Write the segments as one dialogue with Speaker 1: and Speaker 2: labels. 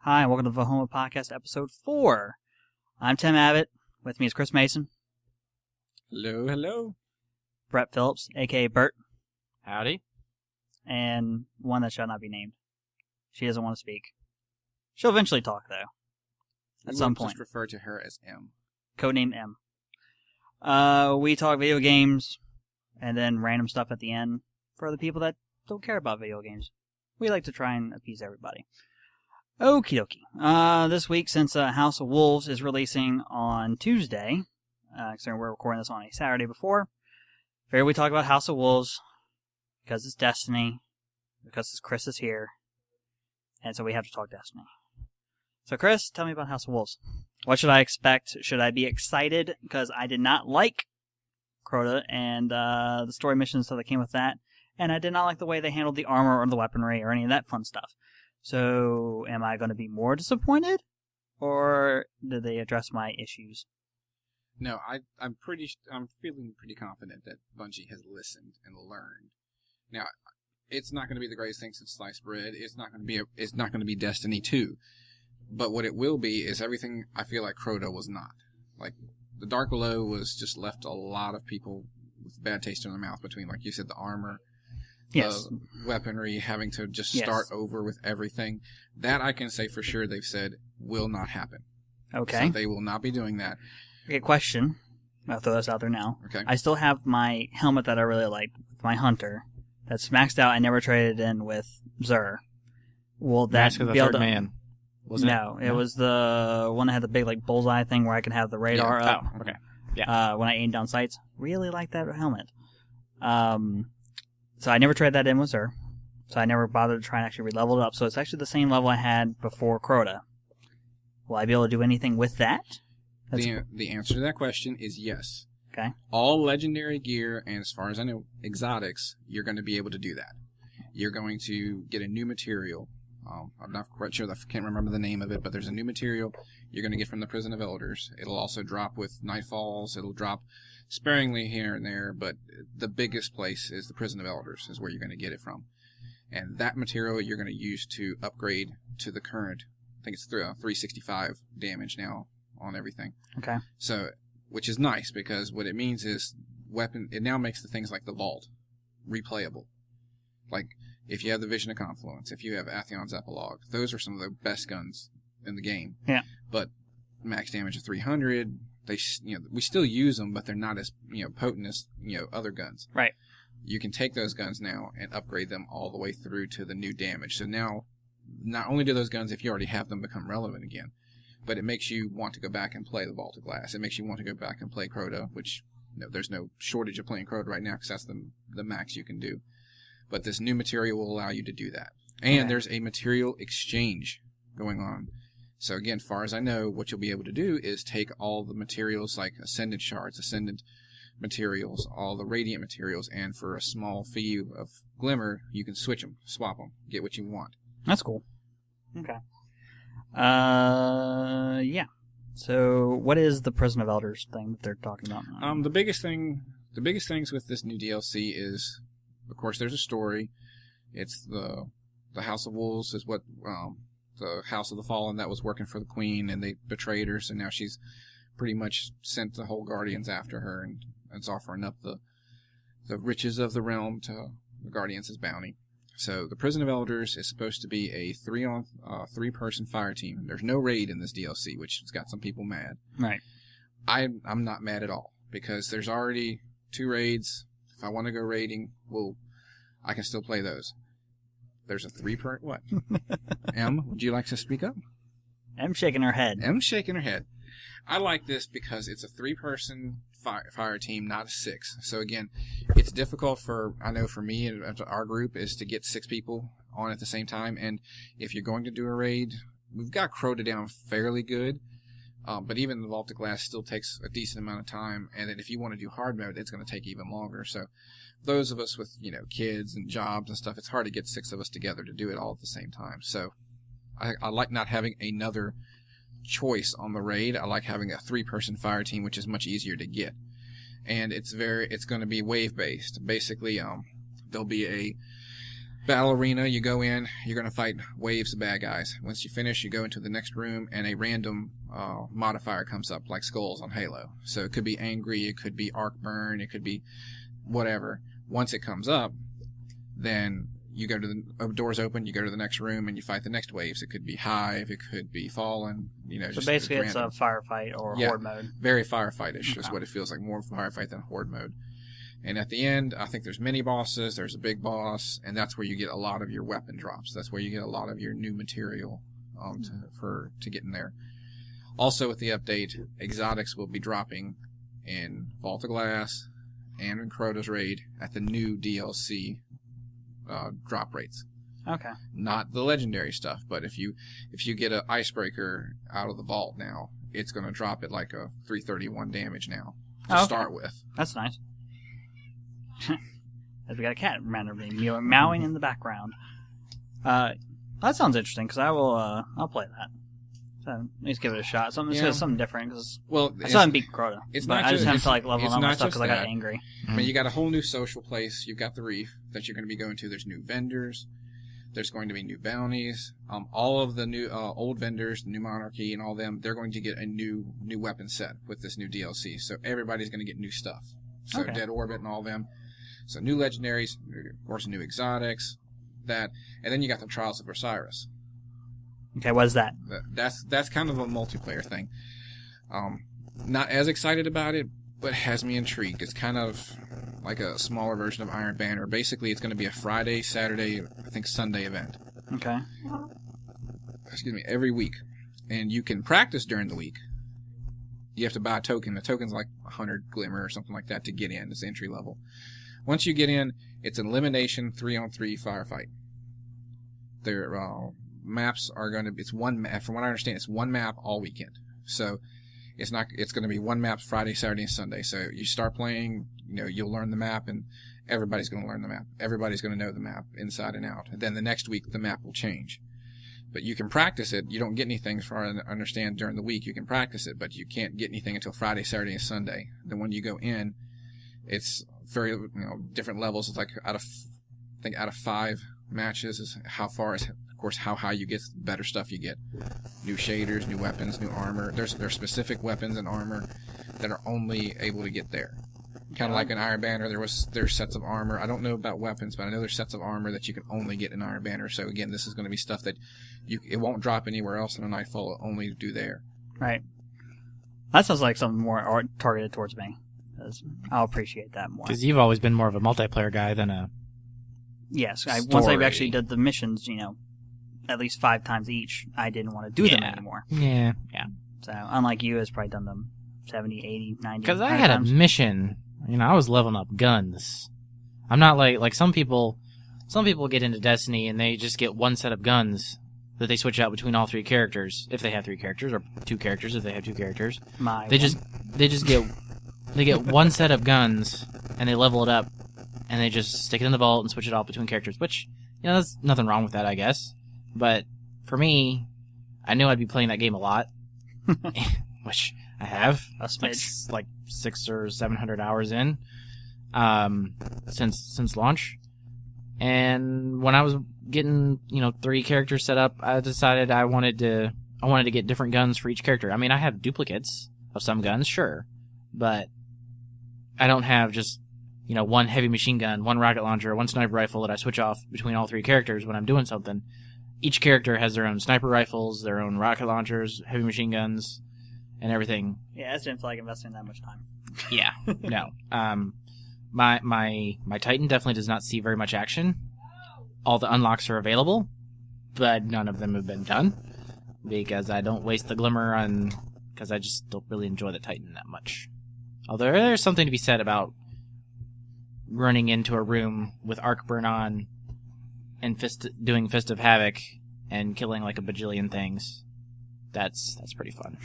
Speaker 1: Hi, and welcome to the VAHOMA Podcast, Episode 4. I'm Tim Abbott. With me is Chris Mason.
Speaker 2: Hello, hello.
Speaker 1: Brett Phillips, a.k.a. Bert.
Speaker 3: Howdy.
Speaker 1: And one that shall not be named. She doesn't want to speak. She'll eventually talk, though. At some point.
Speaker 2: Just refer to her as M.
Speaker 1: Codename M. We talk video games, and then random stuff at the end for the people that don't care about video games. We like to try and appease everybody. Okie dokie. This week, since House of Wolves is releasing on Tuesday, considering we're recording this on a Saturday before, figured we talk about House of Wolves because it's Destiny, because Chris is here, and so we have to talk Destiny. So Chris, tell me about House of Wolves. What should I expect? Should I be excited? Because I did not like Crota and the story missions that came with that, and I did not like the way they handled the armor or the weaponry or any of that fun stuff. So, am I going to be more disappointed, or did they address my issues?
Speaker 2: No, I'm feeling pretty confident that Bungie has listened and learned. Now, it's not going to be the greatest thing since sliced bread. It's not going to be Destiny 2. But what it will be is everything I feel like Crota was not. Like, the Dark Below was just left a lot of people with bad taste in their mouth between, like you said, the armor.
Speaker 1: Yes.
Speaker 2: Weaponry, having to just start over with everything. That I can say for sure they've said will not happen.
Speaker 1: Okay.
Speaker 2: So they will not be doing that.
Speaker 1: Okay, question. I'll throw this out there now.
Speaker 2: Okay.
Speaker 1: I still have my helmet that I really like, my Hunter, that's maxed out. I never traded in with Xur. Will that
Speaker 3: Mask of the
Speaker 1: be able
Speaker 3: Third
Speaker 1: to...
Speaker 3: Man? Wasn't
Speaker 1: No, it was the one that had the big like bullseye thing where I can have the radar up.
Speaker 3: Oh, okay. Yeah.
Speaker 1: When I aim down sights. Really like that helmet. So I never traded that in with Xur. So I never bothered to try and actually re-level it up. So it's actually the same level I had before Crota. Will I be able to do anything with that?
Speaker 2: The answer to that question is yes.
Speaker 1: Okay.
Speaker 2: All legendary gear, and as far as I know, exotics, you're going to be able to do that. You're going to get a new material. I'm not quite sure, I can't remember the name of it, but there's a new material you're going to get from the Prison of Elders. It'll also drop with Nightfalls. It'll drop sparingly here and there, but the biggest place is the Prison of Elders, is where you're going to get it from. And that material you're going to use to upgrade to the current, I think it's 365 damage now on everything.
Speaker 1: Okay.
Speaker 2: So, which is nice, because what it means is it now makes the things like the Vault replayable. Like, if you have the Vision of Confluence, if you have Atheon's Epilogue, those are some of the best guns in the game.
Speaker 1: Yeah.
Speaker 2: But max damage of 300, we still use them, but they're not as potent as other guns.
Speaker 1: Right.
Speaker 2: You can take those guns now and upgrade them all the way through to the new damage. So now, not only do those guns, if you already have them, become relevant again, but it makes you want to go back and play the Vault of Glass. It makes you want to go back and play Crota, which there's no shortage of playing Crota right now because that's the max you can do. But this new material will allow you to do that. And there's a material exchange going on. So again, far as I know, what you'll be able to do is take all the materials like Ascendant Shards, Ascendant materials, all the Radiant materials, and for a small fee of Glimmer, you can switch them, swap them, get what you want.
Speaker 1: That's cool. Okay. Yeah. So what is the Prison of Elders thing that they're talking about?
Speaker 2: The biggest things with this new DLC is, of course, there's a story. It's the House of Wolves is what the House of the Fallen that was working for the Queen, and they betrayed her, so now she's pretty much sent the whole Guardians after her, and it's offering up the riches of the realm to the Guardians' bounty. So the Prison of Elders is supposed to be a three-person fire team. There's no raid in this DLC, which has got some people mad.
Speaker 1: Right.
Speaker 2: I'm not mad at all, because there's already 2 raids. If I want to go raiding, I can still play those. There's a 3-per... What? M, would you like to speak up?
Speaker 1: M's shaking her head.
Speaker 2: M's shaking her head. I like this because it's a 3-person fire team, not a 6. So again, it's difficult for me and our group is to get 6 people on at the same time. And if you're going to do a raid, we've got Crota down fairly good. But even the Vault of Glass still takes a decent amount of time. And then if you want to do hard mode, it's going to take even longer. So those of us with, kids and jobs and stuff, it's hard to get 6 of us together to do it all at the same time. So I like not having another choice on the raid. I like having a 3-person fire team, which is much easier to get. And it's going to be wave based. Basically, there'll be Battle arena, you go in, you're going to fight waves of bad guys. Once you finish, you go into the next room, and a random modifier comes up, like skulls on Halo. So it could be angry, it could be arc burn, it could be whatever. Once it comes up, then you go to the doors open, you go to the next room, and you fight the next waves. It could be Hive, it could be Fallen. So
Speaker 1: just basically it's a firefight or horde mode.
Speaker 2: Very firefight-ish is what it feels like, more firefight than horde mode. And at the end, I think there's mini bosses, there's a big boss, and that's where you get a lot of your weapon drops. That's where you get a lot of your new material to get in there. Also with the update, exotics will be dropping in Vault of Glass and in Crota's Raid at the new DLC drop rates.
Speaker 1: Okay.
Speaker 2: Not the legendary stuff, but if you get an icebreaker out of the vault now, it's going to drop at like a 331 damage now to start with.
Speaker 1: That's nice. As we got a cat randomly meowing in the background. That sounds interesting because I'll play that. So at least give it a shot. Something different because I still haven't beat Crota. I just haven't felt like leveling up my stuff because I got angry.
Speaker 2: I mean, you got a whole new social place. You've got the Reef that you're going to be going to. There's new vendors. There's going to be new bounties. All of the new old vendors, New Monarchy, and all them, they're going to get a new weapon set with this new DLC. So everybody's going to get new stuff. So Dead Orbit and all them. So new legendaries, of course, new exotics, and then you got the Trials of Osiris.
Speaker 1: Okay, what is that?
Speaker 2: That's kind of a multiplayer thing. Not as excited about it, but has me intrigued. It's kind of like a smaller version of Iron Banner. Basically, it's going to be a Friday, Saturday, I think Sunday event.
Speaker 1: Okay.
Speaker 2: Excuse me, every week. And you can practice during the week. You have to buy a token. The token's like 100 Glimmer or something like that to get in. It's entry level. Once you get in, it's an elimination 3-on-3 firefight. Their maps are going to be, it's one map, from what I understand, it's one map all weekend. So it's going to be one map Friday, Saturday, and Sunday. So you start playing, you'll learn the map, and everybody's going to learn the map. Everybody's going to know the map inside and out. And then the next week, the map will change. But you can practice it. You don't get anything, as far as I understand, during the week. You can practice it, but you can't get anything until Friday, Saturday, and Sunday. Then when you go in, it's very different levels. It's like out of 5 matches is how far is, of course, how high you get, the better stuff you get. New shaders, new weapons, new armor. There's specific weapons and armor that are only able to get there. Kind of like in Iron Banner, there's sets of armor. I don't know about weapons, but I know there's sets of armor that you can only get in Iron Banner. So again, this is going to be stuff that it won't drop anywhere else in a Nightfall. It'll only do there.
Speaker 1: Right. That sounds like something more targeted towards me. I'll appreciate that more.
Speaker 3: Because you've always been more of a multiplayer guy than a
Speaker 1: Yes. Once I actually did the missions, at least 5 times each, I didn't want to do them anymore.
Speaker 3: Yeah.
Speaker 1: So unlike you, has probably done them 70, 80, 90
Speaker 3: Because I had
Speaker 1: times.
Speaker 3: a mission. I was leveling up guns. I'm not like some people. Some people get into Destiny and they just get one set of guns that they switch out between all 3 characters, if they have 3 characters, or 2 characters if they have 2 characters. They just get one set of guns and they level it up and they just stick it in the vault and switch it off between characters. Which there's nothing wrong with that, I guess. But for me, I knew I'd be playing that game a lot, which I have. Like 600 or 700 hours in, since launch. And when I was getting, 3 characters set up, I decided I wanted to get different guns for each character. I mean, I have duplicates of some guns, sure, but I don't have just, one heavy machine gun, 1 rocket launcher, 1 sniper rifle that I switch off between all 3 characters when I'm doing something. Each character has their own sniper rifles, their own rocket launchers, heavy machine guns, and everything.
Speaker 1: Yeah, I just didn't feel like investing that much time.
Speaker 3: Yeah, no. My Titan definitely does not see very much action. All the unlocks are available, but none of them have been done because I don't waste the Glimmer on, because I just don't really enjoy the Titan that much. Although there's something to be said about running into a room with arc burn on and doing Fist of Havoc and killing like a bajillion things. That's pretty fun.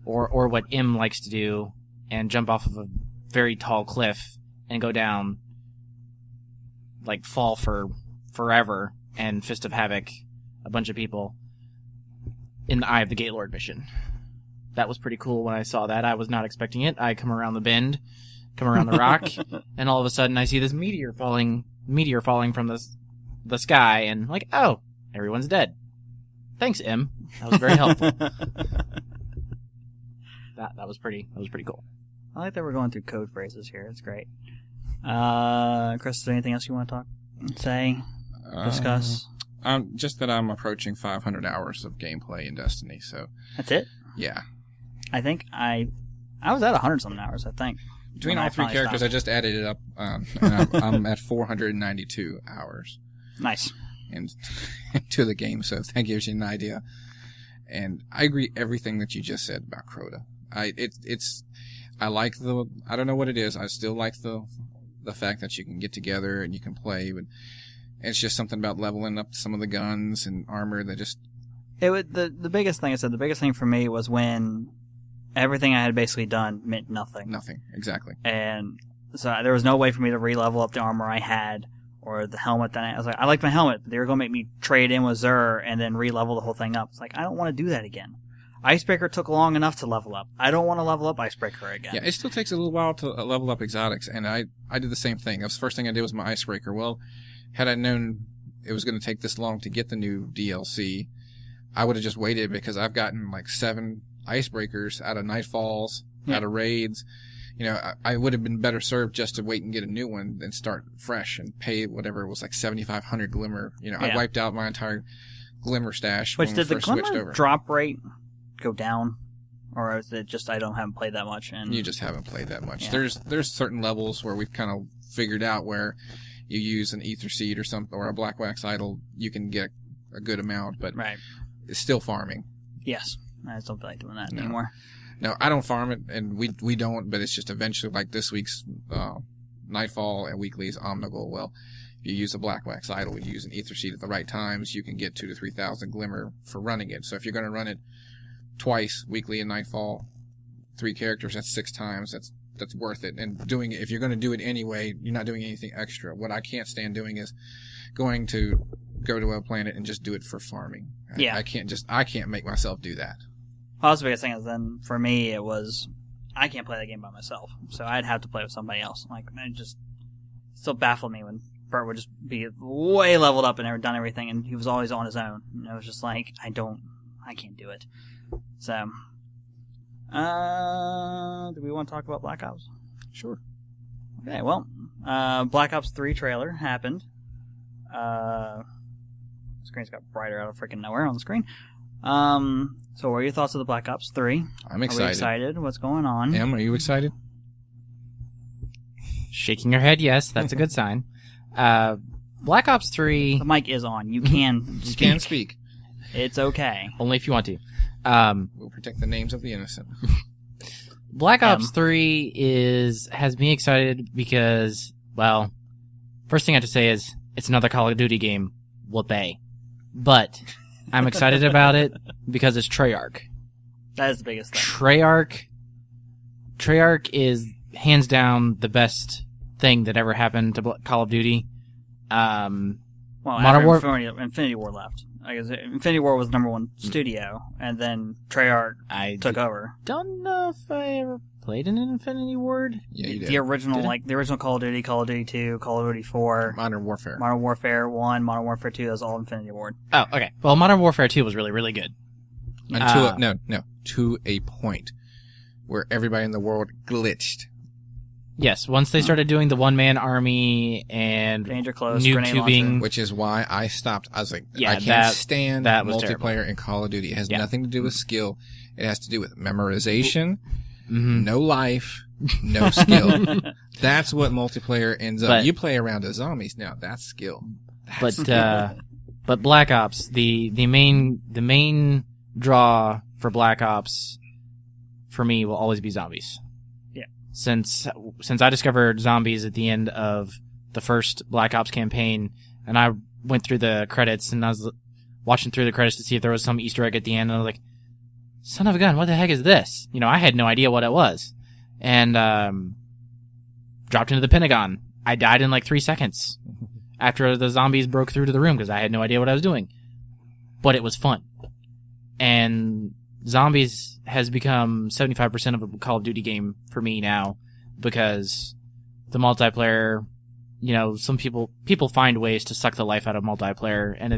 Speaker 3: Or what M likes to do and jump off of a very tall cliff and go down, like fall for forever and Fist of Havoc a bunch of people in the Eye of the Gaylord mission. That was pretty cool when I saw that. I was not expecting it. I come around the bend, come around the rock, and all of a sudden I see this meteor falling meteor falling from the sky, and like, oh, everyone's dead. Thanks, M. That was very helpful. That was pretty cool.
Speaker 1: I like that we're going through code phrases here. It's great. Chris, is there anything else you want to discuss?
Speaker 2: Just that I'm approaching 500 hours of gameplay in Destiny, so...
Speaker 1: That's it?
Speaker 2: Yeah.
Speaker 1: I think I was at 100-something hours, I think.
Speaker 2: Between all three characters, I just added it up, and I'm at 492 hours.
Speaker 1: Nice.
Speaker 2: And to the game, so if that gives you an idea. And I agree everything that you just said about Crota. I like I don't know what it is. I still like the fact that you can get together and you can play, but it's just something about leveling up some of the guns and armor that just...
Speaker 1: The biggest thing, the biggest thing for me was when everything I had basically done meant nothing.
Speaker 2: Nothing, exactly.
Speaker 1: And so there was no way for me to re-level up the armor I had or the helmet that I was like, I like my helmet, but they were going to make me trade in with Xur and then re-level the whole thing up. It's like, I don't want to do that again. Icebreaker took long enough to level up. I don't want to level up Icebreaker again.
Speaker 2: Yeah, it still takes a little while to level up exotics, and I did the same thing. That was the first thing I did was my Icebreaker. Well, had I known it was going to take this long to get the new DLC, I would have just waited, because I've gotten like 7 Icebreakers out of Nightfalls, out of raids. You know, I would have been better served just to wait and get a new one than start fresh and pay whatever it was, like 7,500 Glimmer. You know, I wiped out my entire Glimmer stash when we first switched over.
Speaker 1: Did the Glimmer drop rate go down? Or is it just haven't played that much? And
Speaker 2: you just haven't played that much. Yeah. There's certain levels where we've kind of figured out where you use an Ether Seed or something, or a Black Wax Idol, you can get a good amount, but it's still farming.
Speaker 1: Yes. I just don't feel like doing that anymore.
Speaker 2: No, I don't farm it, and we don't, but it's just eventually, like this week's Nightfall and weekly's Omnigul. Well, if you use a Black Wax Idol, you use an Ether Seed at the right times, you can get 2,000 to 3,000 Glimmer for running it. So if you're going to run it twice, weekly and Nightfall, 3 characters, that's 6 times. That's worth it. And doing it, if you're going to do it anyway, you're not doing anything extra. What I can't stand doing is going to go to a planet and just do it for farming. I can't make myself do that.
Speaker 1: Well, that's the biggest thing is then for me it was I can't play that game by myself, so I'd have to play with somebody else. Like it just still baffled me when Bert would just be way leveled up and done everything, and he was always on his own. And it was just like I can't do it. So, do we want to talk about Black Ops?
Speaker 2: Sure.
Speaker 1: Okay, well, Black Ops 3 trailer happened. Screen's got brighter out of freaking nowhere on the screen. So what are your thoughts of the Black Ops 3?
Speaker 2: I'm excited.
Speaker 1: Are we excited? What's going on?
Speaker 2: Em, are you excited?
Speaker 3: Shaking your head, yes. That's a good sign. Black Ops 3...
Speaker 1: The mic is on. You can speak.
Speaker 2: You can speak.
Speaker 1: It's okay.
Speaker 3: Only if you want to.
Speaker 2: We'll protect the names of the innocent.
Speaker 3: Black Ops 3 has me excited because, well, first thing I have to say is it's another Call of Duty game. Whoopee. But I'm excited about it because it's Treyarch.
Speaker 1: That is the biggest thing.
Speaker 3: Treyarch is hands down the best thing that ever happened to Call of Duty.
Speaker 1: Well, after Infinity War left. I guess Infinity War was number 1 studio, and then Treyarch took over.
Speaker 3: Don't know if I ever played an Infinity Ward.
Speaker 2: Yeah, you did.
Speaker 1: The original, the original Call of Duty, Call of Duty 2, Call of Duty 4,
Speaker 2: Modern Warfare
Speaker 1: 1, Modern Warfare 2. That was all Infinity Ward.
Speaker 3: Oh, okay. Well, Modern Warfare 2 was really, really good.
Speaker 2: To a point where everybody in the world glitched.
Speaker 3: Yes, once they started doing the one-man army and
Speaker 1: Danger Close,
Speaker 3: noob
Speaker 1: grenade
Speaker 3: tubing,
Speaker 1: launcher.
Speaker 2: Which is why I stopped. I was like,
Speaker 3: yeah,
Speaker 2: I can't stand multiplayer
Speaker 3: terrible.
Speaker 2: in Call of Duty. It has nothing to do with skill. It has to do with memorization, no life, no skill. That's what multiplayer ends up. You play around as zombies now. That's skill.
Speaker 3: But Black Ops, the main draw for Black Ops for me will always be zombies. Since I discovered zombies at the end of the first Black Ops campaign, and I went through the credits, and I was watching through the credits to see if there was some Easter egg at the end, and I was like, son of a gun, what the heck is this? You know, I had no idea what it was. And dropped into the Pentagon. I died in like 3 seconds after the zombies broke through to the room because I had no idea what I was doing. But it was fun. And zombies has become 75% of a Call of Duty game for me now because the multiplayer some people find ways to suck the life out of multiplayer, and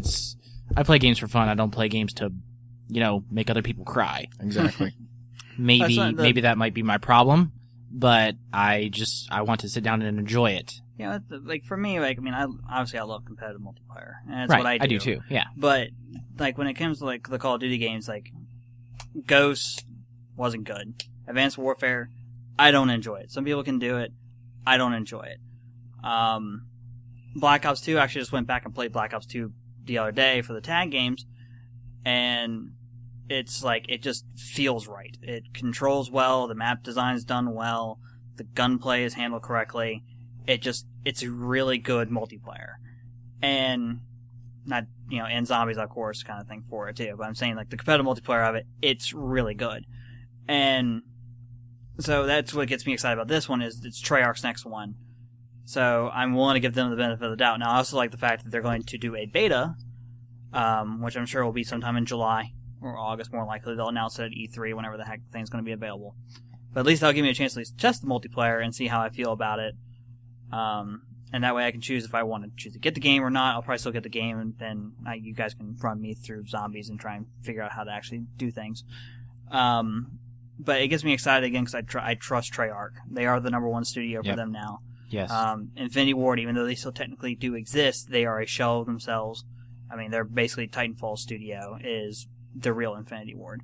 Speaker 3: I play games for fun. I don't play games to, make other people cry.
Speaker 2: Exactly.
Speaker 3: Maybe that might be my problem, but I want to sit down and enjoy it.
Speaker 1: Yeah, like for me, I love competitive multiplayer, and that's
Speaker 3: Right,
Speaker 1: what I do.
Speaker 3: I do too. Yeah.
Speaker 1: But like when it comes to like the Call of Duty games, like Ghosts wasn't good. Advanced Warfare, I don't enjoy it. Some people can do it. I don't enjoy it. Black Ops 2, actually just went back and played Black Ops 2 the other day for the tag games, and it's like, it just feels right. It controls well, the map design is done well, the gunplay is handled correctly. It's a really good multiplayer. And and zombies, of course, kind of thing for it too, but I'm saying like the competitive multiplayer of it, it's really good. And so that's what gets me excited about this one, is it's Treyarch's next one. So I'm willing to give them the benefit of the doubt. Now, I also like the fact that they're going to do a beta, which I'm sure will be sometime in July or August, more likely. They'll announce it at E3, whenever the heck the thing's going to be available. But at least that'll give me a chance to at least test the multiplayer and see how I feel about it. And that way I can choose if I want to choose to get the game or not. I'll probably still get the game, and then you guys can run me through zombies and try and figure out how to actually do things. But it gets me excited again because I trust Treyarch. They are the number one studio for them now.
Speaker 3: Yes.
Speaker 1: Infinity Ward, even though they still technically do exist, they are a shell of themselves. I mean, they're basically TitanFall studio is the real Infinity Ward.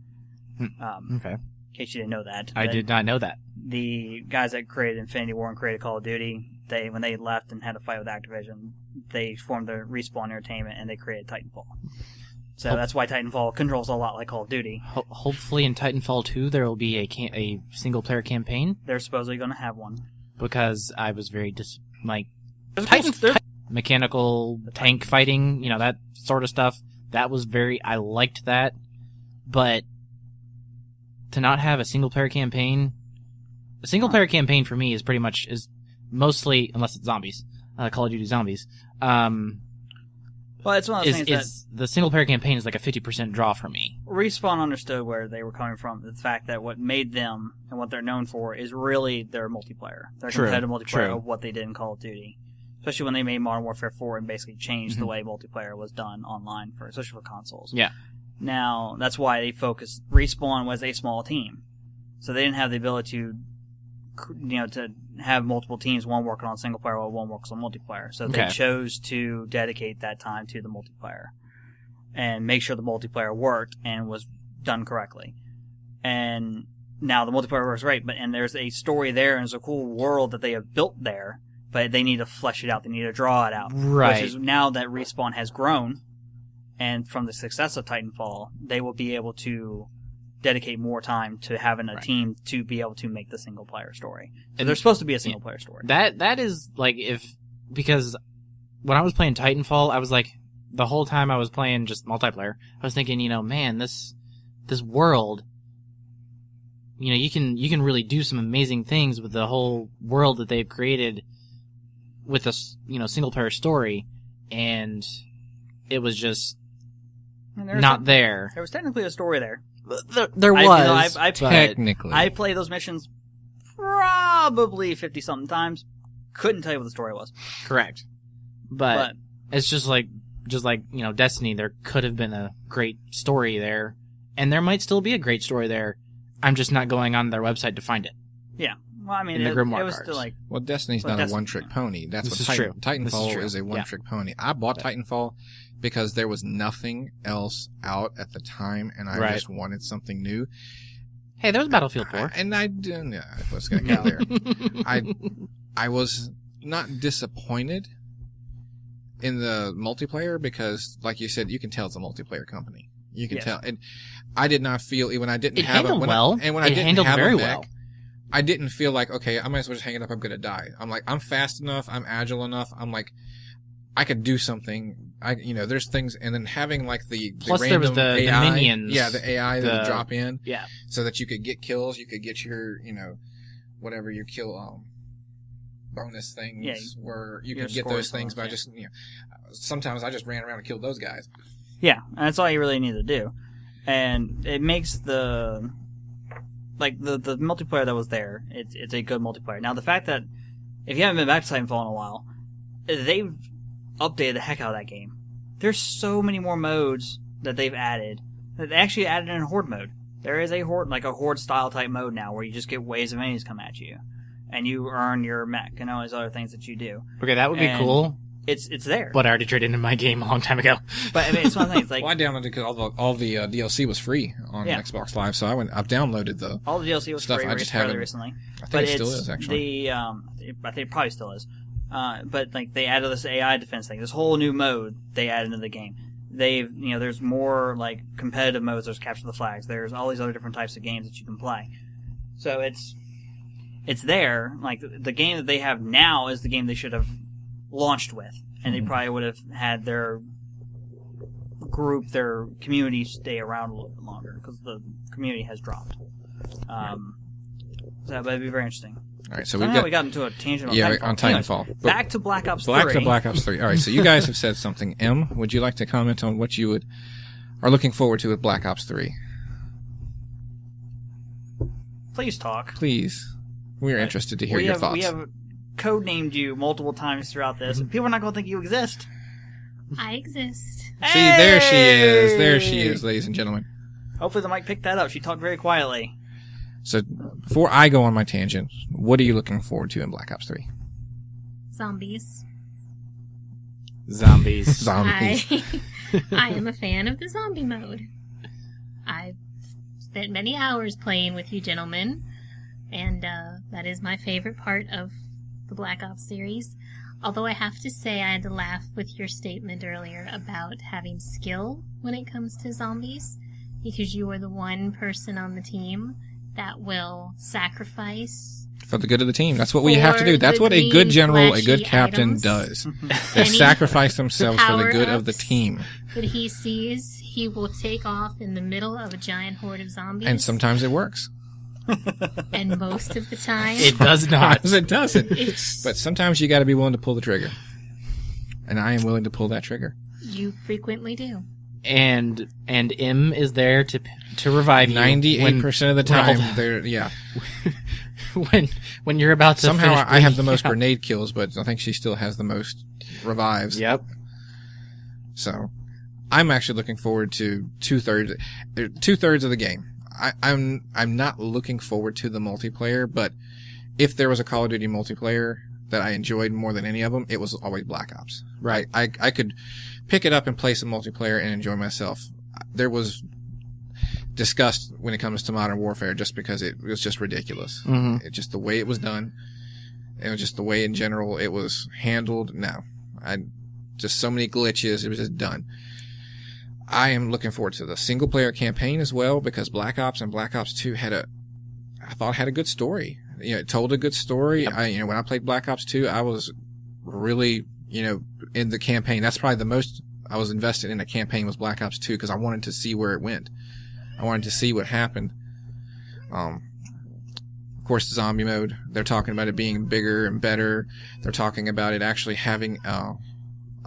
Speaker 3: Okay.
Speaker 1: In case you didn't know that.
Speaker 3: I did not know that.
Speaker 1: The guys that created Infinity Ward and created Call of Duty, when they left and had to fight with Activision, they formed the Respawn Entertainment and they created TitanFall. So that's why Titanfall controls a lot like Call of Duty.
Speaker 3: Hopefully in Titanfall 2 there will be a single-player campaign.
Speaker 1: They're supposedly going to have one.
Speaker 3: Because I was very mechanical tank fighting, that sort of stuff. That was I liked that. But to not have a single-player campaign... A single-player campaign for me is mostly, unless it's zombies, Call of Duty Zombies,
Speaker 1: well, it's one of those things
Speaker 3: the single-player campaign is like a 50% draw for me.
Speaker 1: Respawn understood where they were coming from. The fact that what made them and what they're known for is really their multiplayer. Their competitive multiplayer of what they did in Call of Duty. Especially when they made Modern Warfare 4 and basically changed the way multiplayer was done online, especially for consoles.
Speaker 3: Yeah.
Speaker 1: Now, that's why they focused. Respawn was a small team. So they didn't have the ability to have multiple teams, one working on single player while one works on multiplayer. So they chose to dedicate that time to the multiplayer and make sure the multiplayer worked and was done correctly. And now the multiplayer works great, and there's a story there and there's a cool world that they have built there, but they need to flesh it out. They need to draw it out.
Speaker 3: Right.
Speaker 1: Which is now that Respawn has grown, and from the success of Titanfall, they will be able to dedicate more time to having a team to be able to make the single player story. So there's supposed to be a single player story.
Speaker 3: That is like because when I was playing Titanfall, I was like, the whole time I was playing just multiplayer, I was thinking, man, this world, you can really do some amazing things with the whole world that they've created with this, single player story, and it was just not there.
Speaker 1: There was technically a story there.
Speaker 3: There was.
Speaker 2: Technically.
Speaker 1: I played those missions probably 50-something times. Couldn't tell you what the story was.
Speaker 3: Correct. But it's just like Destiny, there could have been a great story there, and there might still be a great story there. I'm just not going on their website to find it.
Speaker 1: Yeah. Well, I mean, it was still like...
Speaker 2: Well, Destiny's not a one-trick pony. That's what Titanfall is, a one-trick pony. I bought Titanfall because there was nothing else out at the time, and I just wanted something new.
Speaker 3: Hey, there was Battlefield 4.
Speaker 2: And I was going to get there. I was not disappointed in the multiplayer because, like you said, you can tell it's a multiplayer company. You can tell. And I did not feel, when I didn't have it, when I didn't have a mech, I didn't feel like, okay, I might as well just hang it up, I'm going to die. I'm like, I'm fast enough, I'm agile enough, I'm like, I could do something. There's things, and then having like the
Speaker 3: plus
Speaker 2: random
Speaker 3: there was the
Speaker 2: AI,
Speaker 3: minions.
Speaker 2: Yeah, the AI that would drop in.
Speaker 3: Yeah.
Speaker 2: So that you could get kills, you could get your, whatever your kill, bonus things, where you could get those things by just, sometimes I just ran around and killed those guys.
Speaker 1: Yeah, and that's all you really need to do. And it makes the multiplayer that was there, it's a good multiplayer. Now, the fact that if you haven't been back to Titanfall in a while, they've updated the heck out of that game. There's so many more modes that they've added. They actually added in Horde mode. There is a Horde, like a Horde style type mode now, where you just get waves of enemies come at you, and you earn your mech and all these other things that you do.
Speaker 3: Okay, that would be cool.
Speaker 1: It's there.
Speaker 3: But I already traded in my game a long time ago.
Speaker 1: But I mean, it's one thing. It's like,
Speaker 2: well, I downloaded because all the DLC was free on Xbox Live, so I've downloaded
Speaker 1: all the DLC was
Speaker 2: stuff.
Speaker 1: free.
Speaker 2: I just
Speaker 1: fairly
Speaker 2: haven't.
Speaker 1: recently.
Speaker 2: I think it still is actually.
Speaker 1: I think it probably still is. But like they added this AI defense thing, this whole new mode they added into the game. There's more like competitive modes. There's capture the flags. There's all these other different types of games that you can play. So it's there. Like the game that they have now is the game they should have launched with, and they probably would have had their group, their community stay around a little bit longer because the community has dropped. So that'd be very interesting.
Speaker 2: All right, so
Speaker 1: we got into a tangent on Titanfall.
Speaker 2: On Titanfall.
Speaker 1: Anyways, back to Black Ops 3.
Speaker 2: Back to Black Ops 3. All right, so you guys have said something. Em, would you like to comment on what you are looking forward to with Black Ops 3?
Speaker 1: Please talk.
Speaker 2: Please. We're interested to hear your thoughts.
Speaker 1: We have code-named you multiple times throughout this, and people are not going to think you exist.
Speaker 4: I exist.
Speaker 2: See, there she is. There she is, ladies and gentlemen.
Speaker 1: Hopefully the mic picked that up. She talked very quietly.
Speaker 2: So, before I go on my tangent, what are you looking forward to in Black Ops 3?
Speaker 4: Zombies.
Speaker 2: Zombies.
Speaker 4: I am a fan of the zombie mode. I've spent many hours playing with you gentlemen, and that is my favorite part of the Black Ops series. Although I have to say I had to laugh with your statement earlier about having skill when it comes to zombies, because you are the one person on the team that will sacrifice
Speaker 2: for the good of the team. That's what we have to do. That's what a good general, a good captain does. They sacrifice themselves for the good of the team.
Speaker 4: That he sees, he will take off in the middle of a giant horde of zombies.
Speaker 2: And sometimes it works.
Speaker 4: And most of the time
Speaker 3: it does not.
Speaker 2: It doesn't. But sometimes you got to be willing to pull the trigger. And I am willing to pull that trigger.
Speaker 4: You frequently do.
Speaker 3: And M is there to revive you.
Speaker 2: 98% of the time,
Speaker 3: when you're about to
Speaker 2: somehow
Speaker 3: finish
Speaker 2: I have the most
Speaker 3: out.
Speaker 2: grenade kills, but I think she still has the most revives.
Speaker 3: Yep.
Speaker 2: So, I'm actually looking forward to two-thirds of the game. I'm not looking forward to the multiplayer, but if there was a Call of Duty multiplayer that I enjoyed more than any of them, it was always Black Ops.
Speaker 3: Right.
Speaker 2: I could pick it up and play some multiplayer and enjoy myself. There was disgust when it comes to Modern Warfare just because it was just ridiculous.
Speaker 3: Mm-hmm.
Speaker 2: It's just the way it was done. It was just the way in general it was handled. No. Just so many glitches. It was just done. I am looking forward to the single player campaign as well because Black Ops and Black Ops 2 I thought had a good story. It told a good story. Yep. When I played Black Ops 2, I was really, in the campaign. That's probably the most I was invested in a campaign was Black Ops 2 because I wanted to see where it went. I wanted to see what happened. Of course, the zombie mode, they're talking about it being bigger and better. They're talking about it actually having a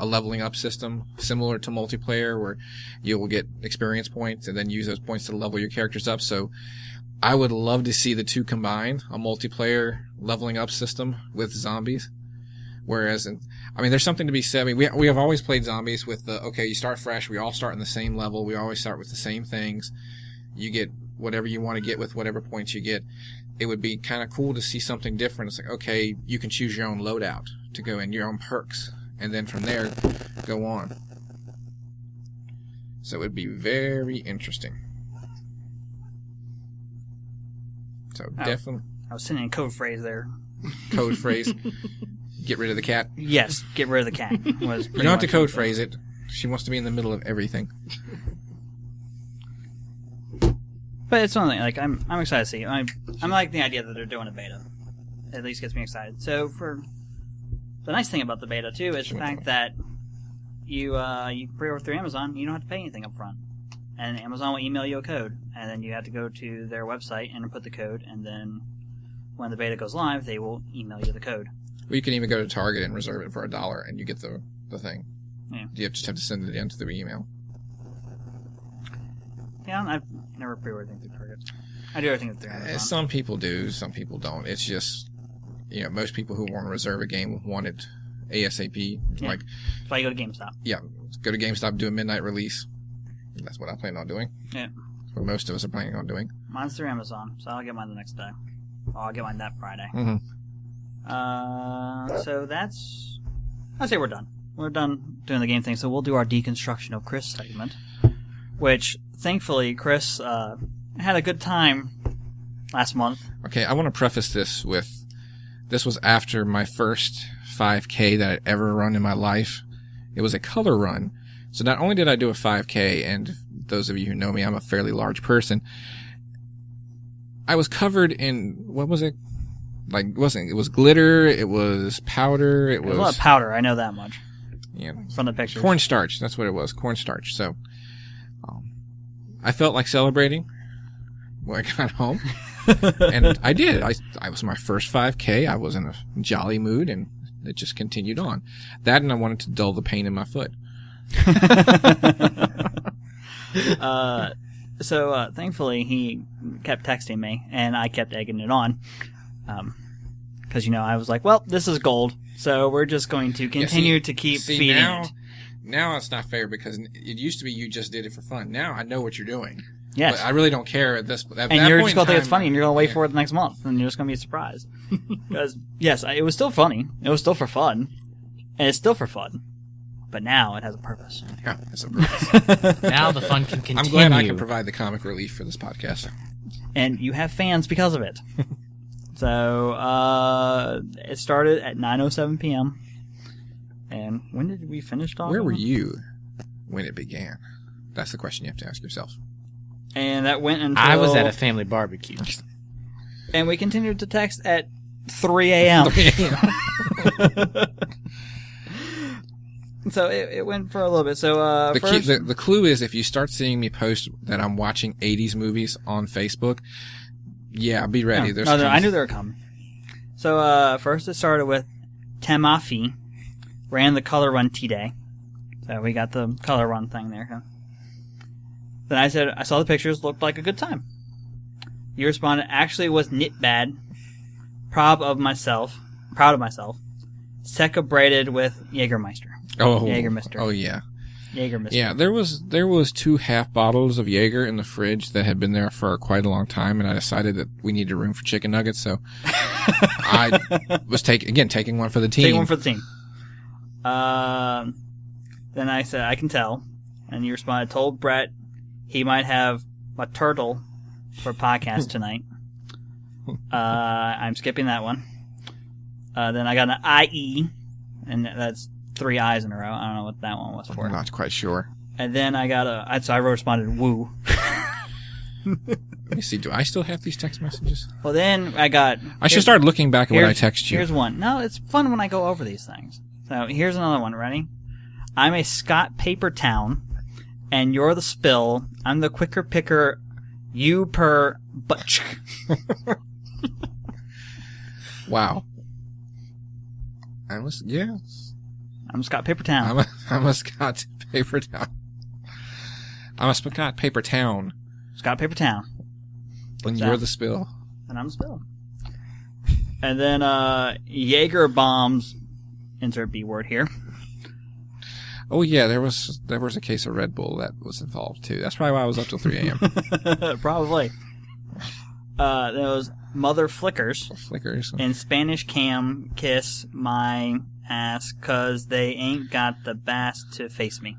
Speaker 2: leveling up system similar to multiplayer where you will get experience points and then use those points to level your characters up. So I would love to see the two combine, a multiplayer leveling up system with zombies. Whereas, there's something to be said. We have always played zombies with you start fresh. We all start in the same level. We always start with the same things. You get whatever you want to get with whatever points you get. It would be kind of cool to see something different. It's like, okay, you can choose your own loadout to go in, your own perks. And then from there, go on. So it would be very interesting. So definitely.
Speaker 1: I was sending a code phrase there.
Speaker 2: Code phrase. Get rid of the cat.
Speaker 1: Yes, get rid of the cat.
Speaker 2: You don't have to code phrase it. She wants to be in the middle of everything.
Speaker 1: But it's something like I'm excited to see. I'm like the idea that they're doing a beta. At least gets me excited. So the nice thing about the beta too is the fact that you pre-order through Amazon, you don't have to pay anything up front. And Amazon will email you a code, and then you have to go to their website and input the code, and then when the beta goes live, they will email you the code.
Speaker 2: Well, you can even go to Target and reserve it for $1, and you get the thing.
Speaker 1: Yeah.
Speaker 2: You just have to send it in to the email.
Speaker 1: Yeah, I've never pre-ordered anything through Target. I do everything through Amazon.
Speaker 2: Some people do, some people don't. It's just, most people who want to reserve a game want it ASAP.
Speaker 1: Yeah.
Speaker 2: Like,
Speaker 1: That's why you go to GameStop.
Speaker 2: yeah, go to GameStop, do a midnight release. That's what I plan on doing.
Speaker 1: Yeah.
Speaker 2: That's what most of us are planning on doing.
Speaker 1: Mine's through Amazon, so I'll get mine the next day. I'll get mine that Friday.
Speaker 2: Mm-hmm.
Speaker 1: So that's... I'd say we're done. We're done doing the game thing, so we'll do our Deconstruction of Chris segment. Which, thankfully, Chris had a good time last month.
Speaker 2: Okay, I want to preface this with, this was after my first 5K that I'd ever run in my life. It was a color run. So not only did I do a 5K, and those of you who know me, I'm a fairly large person, I was covered in, what was it? Like, it was glitter, it was powder, it was...
Speaker 1: a lot of powder, I know that much.
Speaker 2: Yeah,
Speaker 1: from the pictures.
Speaker 2: Cornstarch, that's what it was, cornstarch. So, I felt like celebrating when I got home. And I did. I was my first 5K. I was in a jolly mood, and it just continued on. That, and I wanted to dull the pain in my foot.
Speaker 1: So thankfully, he kept texting me, and I kept egging it on. Because, I was like, well, this is gold, so we're just going to continue to keep feeding it.
Speaker 2: Now it's not fair, because it used to be you just did it for fun. Now I know what you're doing.
Speaker 1: Yes.
Speaker 2: But I really don't care at this point.
Speaker 1: And you're just going to think it's funny, and you're going to wait for it the next month, and you're just going to be surprised. Because, yes, it was still funny. It was still for fun. And it's still for fun. But now it has a purpose.
Speaker 2: Yeah, it's a purpose.
Speaker 3: Now the fun can continue.
Speaker 2: I'm glad I can provide the comic relief for this podcast.
Speaker 1: And you have fans because of it. So, it started at 9:07 p.m. And when did we finish talking?
Speaker 2: Where were you when it began? That's the question you have to ask yourself.
Speaker 1: And that went until...
Speaker 3: I was at a family barbecue.
Speaker 1: And we continued to text at 3 a.m. So it went for a little bit. So
Speaker 2: the clue is, if you start seeing me post that I'm watching 80s movies on Facebook, yeah, be ready.
Speaker 1: No, I knew they were coming. So first it started with Tamafi ran the color run T-Day. So we got the color run thing there. Huh? Then I said, I saw the pictures, looked like a good time. You responded, actually it was nit bad. Proud of myself. Celebrated with Jägermeister.
Speaker 2: Oh,
Speaker 1: Jägermeister.
Speaker 2: Oh, yeah.
Speaker 1: Jägermeister.
Speaker 2: Yeah, there was 2 half bottles of Jaeger in the fridge that had been there for quite a long time, and I decided that we needed room for chicken nuggets, so I was taking one for the team.
Speaker 1: Taking one for the team. Then I said, I can tell. And you responded, told Brett he might have a turtle for podcast tonight. I'm skipping that one. Then I got an IE, and that's 3 I's in a row. I don't know what that one was for.
Speaker 2: I'm not quite sure.
Speaker 1: And then I got so I responded, woo.
Speaker 2: Let me see, do I still have these text messages?
Speaker 1: Well, then
Speaker 2: I should start looking back at what I text you.
Speaker 1: Here's one. No, it's fun when I go over these things. So here's another one. Ready? I'm a Scott Paper Town, and you're the spill. I'm the quicker picker. You per butch.
Speaker 2: Wow.
Speaker 1: I'm Scott Paper Town.
Speaker 2: I'm a Scott Paper Town. I'm a Scott Paper Town.
Speaker 1: Scott Paper Town.
Speaker 2: And you're the spill.
Speaker 1: And I'm the spill. And then Jaeger bombs. Insert B word here.
Speaker 2: Oh yeah, there was a case of Red Bull that was involved too. That's probably why I was up till 3 a.m.
Speaker 1: Probably. Those mother flickers.
Speaker 2: Flickers.
Speaker 1: And Spanish cam kiss my ass 'cause they ain't got the bass to face me.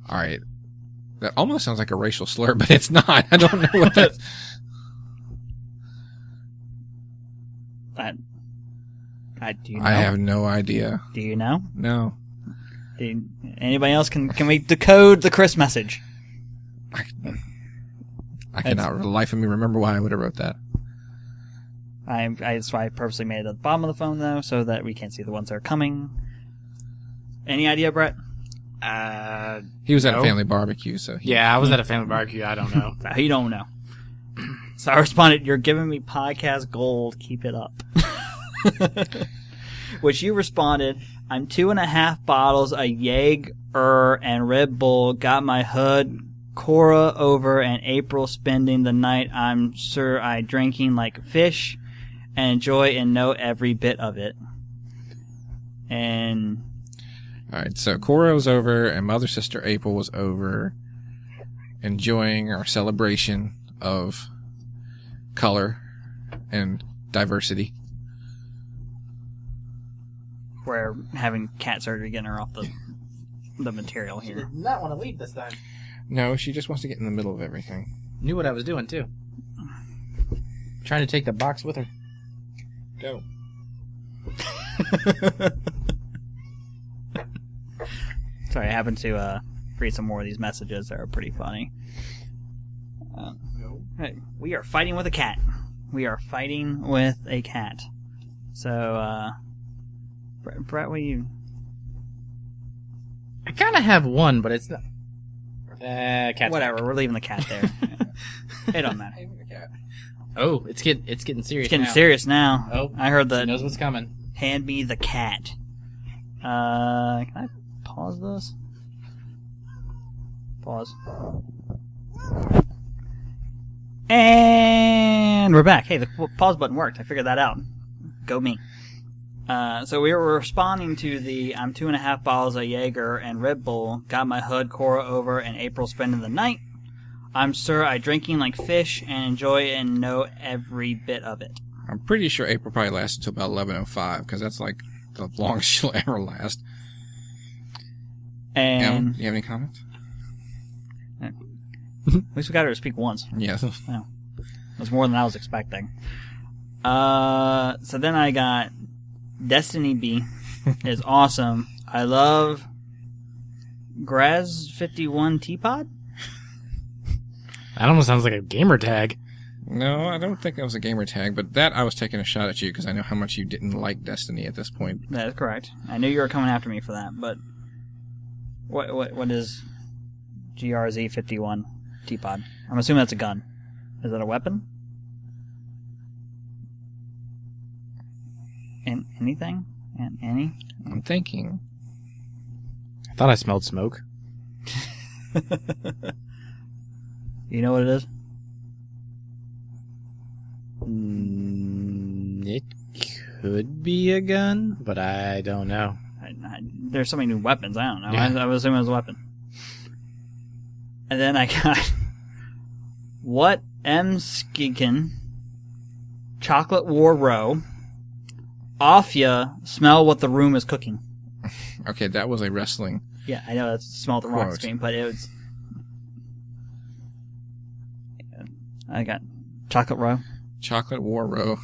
Speaker 2: All right. That almost sounds like a racial slur, but it's not. I don't know what that...
Speaker 1: Do you know?
Speaker 2: I have no idea.
Speaker 1: Do you know?
Speaker 2: No.
Speaker 1: Anybody else can we decode the Chris message?
Speaker 2: I cannot for the life of me remember why I would have wrote that.
Speaker 1: That's why I purposely made it at the bottom of the phone, though, so that we can't see the ones that are coming. Any idea, Brett?
Speaker 2: He was at a family barbecue, so...
Speaker 3: Yeah, I was at a family barbecue. I don't know.
Speaker 1: You don't know. So I responded, you're giving me podcast gold. Keep it up. Which you responded, I'm 2.5 bottles of Jaeger and Red Bull. Got my hood Cora over and April spending the night. I'm sure I drinking like fish and enjoy and know every bit of it. And
Speaker 2: All right, so Cora was over, and Mother Sister April was over, enjoying our celebration of color and diversity.
Speaker 1: we're having cat surgery, getting her off the material
Speaker 3: She
Speaker 1: here.
Speaker 3: did not want to leave this time.
Speaker 2: No, she just wants to get in the middle of everything.
Speaker 3: Knew what I was doing, too. Trying to take the box with her.
Speaker 2: Go.
Speaker 1: Sorry, I happened to read some more of these messages that are pretty funny. Hey, we are fighting with a cat. We are fighting with a cat. So, Brett, what do you...
Speaker 3: I kind of have one, but it's not... cat's
Speaker 1: Whatever,
Speaker 3: back.
Speaker 1: we're leaving the cat there. It don't matter.
Speaker 3: Oh, it's getting serious
Speaker 1: It's getting
Speaker 3: now.
Speaker 1: serious now.
Speaker 3: Oh,
Speaker 1: I heard
Speaker 3: she
Speaker 1: the
Speaker 3: knows what's coming.
Speaker 1: hand me the cat. Can I pause this? Pause. And we're back. Hey, the pause button worked. I figured that out. Go me. So we were responding to the I'm 2.5 bottles of Jaeger and Red Bull, got my hood, Cora over, and April spending the night. I'm sure I drinking like fish and enjoy it and know every bit of it.
Speaker 2: I'm pretty sure April probably lasted until about 11:05, because that's like the longest she'll ever last.
Speaker 1: And
Speaker 2: do you have any comments?
Speaker 1: at least we got her to speak once.
Speaker 2: Yes.
Speaker 1: It was more than I was expecting. So then I got Destiny B is awesome. I love Graz 51 Teapot.
Speaker 3: That almost sounds like a gamer tag.
Speaker 2: No, I don't think that was a gamer tag, but that I was taking a shot at you because I know how much you didn't like Destiny at this point.
Speaker 1: That is correct. I knew you were coming after me for that, but what is GRZ 51 Teapot? I'm assuming that's a gun. Is that a weapon? Anything? Any?
Speaker 2: I'm thinking.
Speaker 3: I thought I smelled smoke.
Speaker 1: You know what it is?
Speaker 3: It could be a gun, but I don't know.
Speaker 1: There's so many new weapons. I don't know.
Speaker 3: Yeah.
Speaker 1: I was assuming it was a weapon. And then I got what M. Skikin, Chocolate War Row, off ya, smell what the room is cooking.
Speaker 2: Okay, that was a wrestling.
Speaker 1: Yeah, I know that's smell the wrong
Speaker 2: Quote.
Speaker 1: screen, but it was. I got Chocolate Row.
Speaker 2: Chocolate War Row.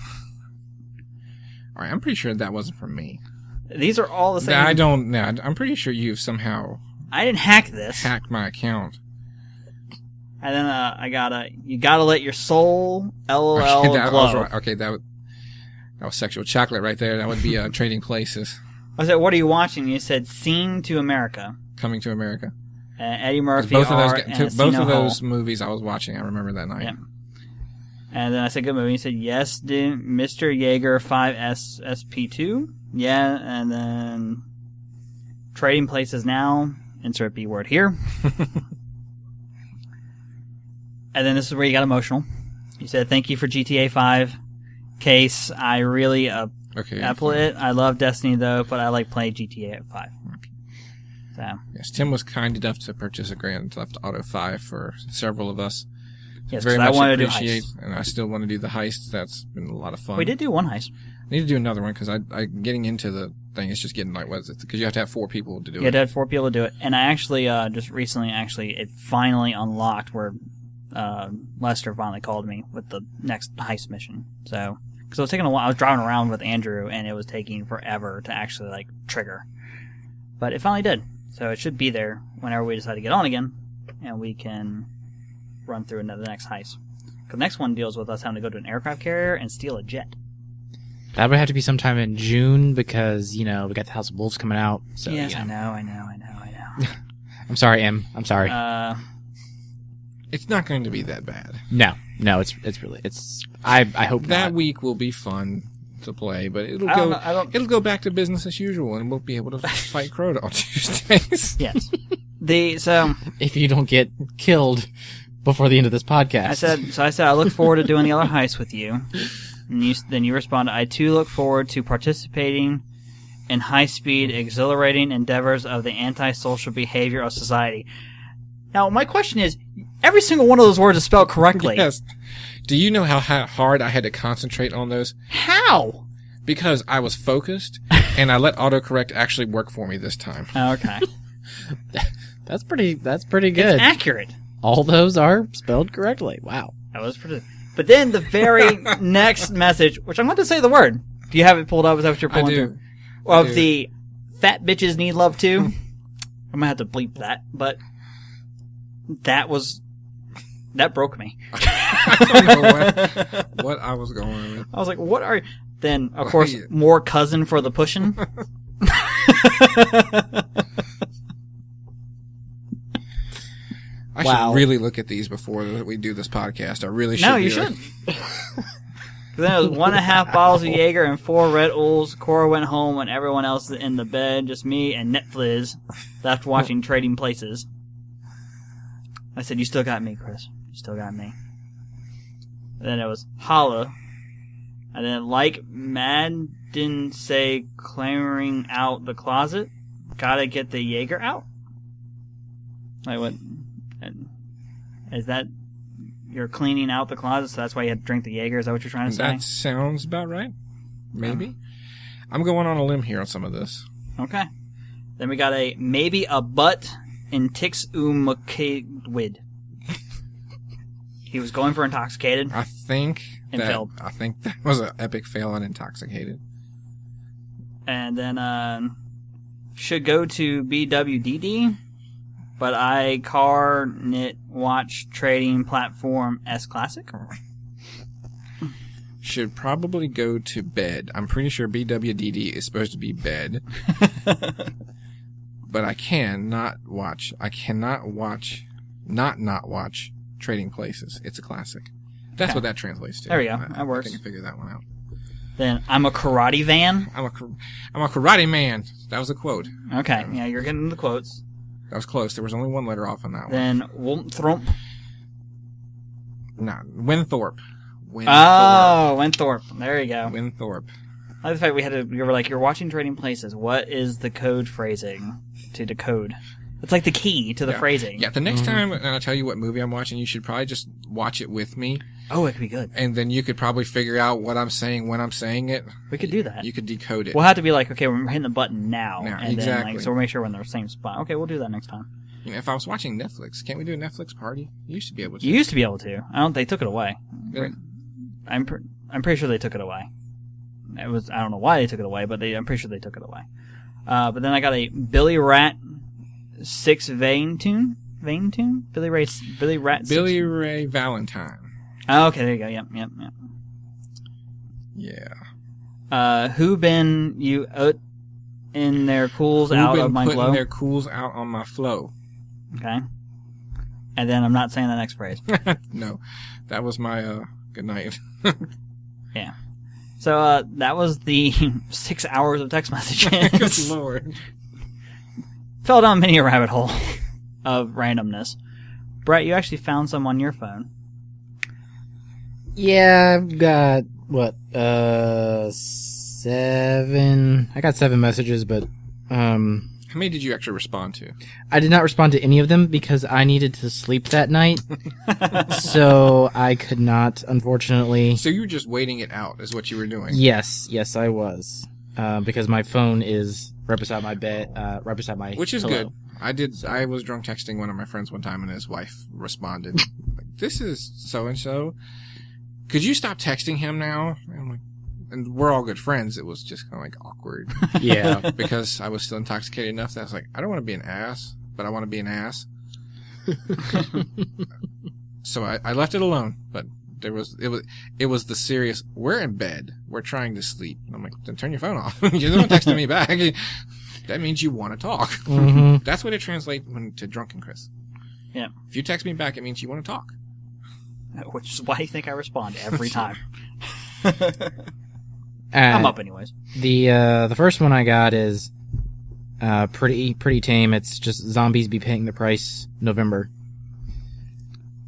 Speaker 2: Alright, I'm pretty sure that wasn't from me.
Speaker 1: These are all the same.
Speaker 2: I don't know. I'm pretty sure you've somehow
Speaker 1: I didn't hack this.
Speaker 2: hacked my account.
Speaker 1: And then I got you gotta let your soul LOL
Speaker 2: Okay, that
Speaker 1: glow.
Speaker 2: was right. Okay, that was sexual chocolate right there. That would be Trading Places.
Speaker 1: I said, what are you watching? You said Scene to America.
Speaker 2: Coming to America.
Speaker 1: Eddie Murphy,
Speaker 2: Both of
Speaker 1: Art,
Speaker 2: those,
Speaker 1: and
Speaker 2: both
Speaker 1: Encino
Speaker 2: of those
Speaker 1: Hall.
Speaker 2: movies I was watching. I remember that night.
Speaker 1: Yeah. And then I said, good movie. He said, yes, Mr. Jaeger 5S SP2. Yeah, and then Trading Places Now. Insert B word here. And then this is where you got emotional. You said, thank you for GTA 5. Case, I really
Speaker 2: Okay.
Speaker 1: apple it. I love Destiny, though, but I like playing GTA 5. So,
Speaker 2: Yes, Tim was kind enough to purchase a Grand Theft Auto 5 for several of us.
Speaker 1: yes,
Speaker 2: Very
Speaker 1: 'cause I
Speaker 2: much
Speaker 1: wanted to do
Speaker 2: appreciate,
Speaker 1: heists.
Speaker 2: and I still want to do the heists. That's been a lot of fun.
Speaker 1: We did do one heist.
Speaker 2: I need to do another one because I getting into the thing. It's just getting like, what is it? Because you have to have 4 people to do
Speaker 1: You
Speaker 2: it.
Speaker 1: had to have 4 people to do it. And I actually, just recently, it finally unlocked where Lester finally called me with the next heist mission. So, because it was taking a while. I was driving around with Andrew, and it was taking forever to actually, like, trigger. But it finally did. So it should be there whenever we decide to get on again, and we can run through the next heist. Because the next one deals with us having to go to an aircraft carrier and steal a jet.
Speaker 3: That would have to be sometime in June because, we got the House of Wolves coming out. So,
Speaker 1: Yes, I know.
Speaker 3: I'm sorry, Em. I'm sorry.
Speaker 2: It's not going to be that bad.
Speaker 3: No, it's really, I hope
Speaker 2: That
Speaker 3: not.
Speaker 2: week will be fun to play, but it'll
Speaker 1: I don't
Speaker 2: go.
Speaker 1: know, I don't-
Speaker 2: It'll go back to business as usual, and we'll be able to fight Crota on Tuesdays.
Speaker 1: Yes.
Speaker 3: If you don't get killed before the end of this podcast.
Speaker 1: I said, I look forward to doing the other heist with you. And then you responded, I too look forward to participating in high-speed, exhilarating endeavors of the antisocial behavior of society. Now, my question is, every single one of those words is spelled correctly.
Speaker 2: Yes. Do you know how hard I had to concentrate on those?
Speaker 1: How?
Speaker 2: Because I was focused, and I let autocorrect actually work for me this time.
Speaker 1: Oh, okay.
Speaker 3: That's pretty good.
Speaker 1: It's accurate.
Speaker 3: All those are spelled correctly. Wow.
Speaker 1: That was pretty... But then the very next message, which I'm going to say the word. Do you have it pulled up? Is that what you're pulling through? Of the fat bitches need love too. I'm going to have to bleep that, but that broke me.
Speaker 2: I don't know what I was going with.
Speaker 1: I was like, what are... Then, of course, more cousin for the pushing.
Speaker 2: I should really look at these before we do this podcast. I really should.
Speaker 1: No, you should. Then it was 1.5 bottles of Jaeger and 4 Red Bulls. Cora went home and everyone else in the bed, just me and Netflix, left watching Trading Places. I said, you still got me, Chris. You still got me. And then it was holla. And then like Madden say, clearing out the closet. Gotta get the Jaeger out. Like what? Is that you're cleaning out the closet, so that's why you had to drink the Jaeger? Is that what you're trying to say?
Speaker 2: That sounds about right. Maybe. I'm going on a limb here on some of this.
Speaker 1: Okay. Then we got maybe a butt in Tix Umakawid. He was going for intoxicated.
Speaker 2: I think
Speaker 1: failed.
Speaker 2: I think that was an epic fail on intoxicated.
Speaker 1: And then should go to BWDD. But I car knit watch trading platform S Classic.
Speaker 2: Should probably go to bed. I'm pretty sure BWDD is supposed to be bed. But I cannot watch. Not watch Trading Places. It's a classic. That's what that translates to.
Speaker 1: There we go. That works.
Speaker 2: I think I figured that one out.
Speaker 1: Then I'm a karate van.
Speaker 2: I'm a karate man. That was a quote.
Speaker 1: Okay. Yeah, you're getting the quotes.
Speaker 2: That was close. There was only one letter off on that one.
Speaker 1: Then Winthrop.
Speaker 2: No, Winthorpe.
Speaker 1: Oh, Winthorpe. There you go.
Speaker 2: Winthorpe.
Speaker 1: I like the fact we were like, you're watching Trading Places. What is the code phrasing to decode? It's like the key to the phrasing.
Speaker 2: Yeah, the next time, and I'll tell you what movie I'm watching, you should probably just watch it with me.
Speaker 1: Oh, it could be good.
Speaker 2: And then you could probably figure out what I'm saying when I'm saying it.
Speaker 1: We could do that.
Speaker 2: You could decode it.
Speaker 1: We'll have to be like, okay, we're hitting the button now. And
Speaker 2: exactly.
Speaker 1: Then, so we'll make sure we're in the same spot. Okay, we'll do that next time.
Speaker 2: You know, if I was watching Netflix, can't we do a Netflix party? You used to be able to.
Speaker 1: You used to be able to. They took it away.
Speaker 2: Yeah.
Speaker 1: I'm pretty sure they took it away. I don't know why they took it away, but I'm pretty sure they took it away. But then I got a Billy Rat 6 vein tune. Billy Ray 6.
Speaker 2: Billy Ray Valentine.
Speaker 1: Oh, okay, there you go. Yep.
Speaker 2: Yeah.
Speaker 1: Who been you out in their cools
Speaker 2: Who
Speaker 1: out
Speaker 2: been
Speaker 1: of my
Speaker 2: putting
Speaker 1: glow?
Speaker 2: their cools out on my flow.
Speaker 1: Okay. And then I'm not saying the next phrase.
Speaker 2: No, that was my good night.
Speaker 1: Yeah. So that was the 6 hours of text messages.
Speaker 2: Good Lord.
Speaker 1: Fell down many a rabbit hole of randomness. Brett, you actually found some on your phone.
Speaker 3: Yeah, I've got, 7... I got 7 messages, but,
Speaker 2: How many did you actually respond to?
Speaker 3: I did not respond to any of them because I needed to sleep that night. So I could not, unfortunately.
Speaker 2: So you were just waiting it out, is what you were doing?
Speaker 3: Yes, I was. Because my phone is right beside my bed, right beside my
Speaker 2: Which is
Speaker 3: pillow.
Speaker 2: good. I was drunk texting one of my friends one time, and his wife responded, like, "This is so-and-so. Could you stop texting him now?" And I'm like, and we're all good friends. It was just kind of like awkward.
Speaker 3: Yeah.
Speaker 2: Because I was still intoxicated enough that I was like, I don't want to be an ass, but I want to be an ass. So I left it alone, but it was the serious, we're in bed, we're trying to sleep. And I'm like, then turn your phone off. You're not texting me back. That means you want to talk.
Speaker 3: Mm-hmm.
Speaker 2: That's what it translates to drunken Chris.
Speaker 1: Yeah.
Speaker 2: If you text me back, it means you want to talk.
Speaker 1: Which is why you think I respond every time. I'm up anyways.
Speaker 3: The first one I got is pretty tame. It's just zombies be paying the price November.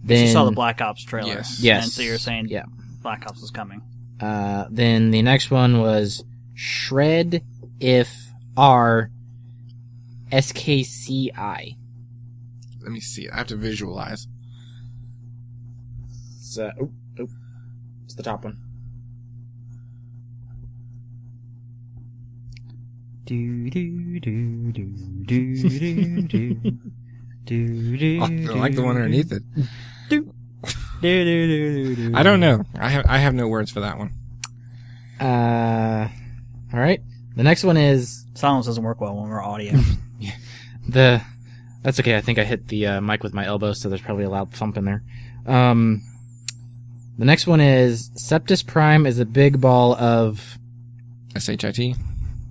Speaker 1: Then you saw the Black Ops trailer.
Speaker 3: Yes.
Speaker 1: And so you're saying
Speaker 3: yeah.
Speaker 1: Black Ops was coming.
Speaker 3: Then the next one was Shred If
Speaker 2: Let me see. I have to visualize.
Speaker 3: It's, it's the top one.
Speaker 1: Do do do do do do do do.
Speaker 2: I like the one underneath it.
Speaker 1: Do do do do.
Speaker 2: I don't know. I have no words for that one.
Speaker 3: All right. The next one is
Speaker 1: Silence doesn't work well when we're audio.
Speaker 3: That's okay. I think I hit the mic with my elbow, so there's probably a loud thump in there. The next one is Septus Prime is a big ball of
Speaker 2: SHIT?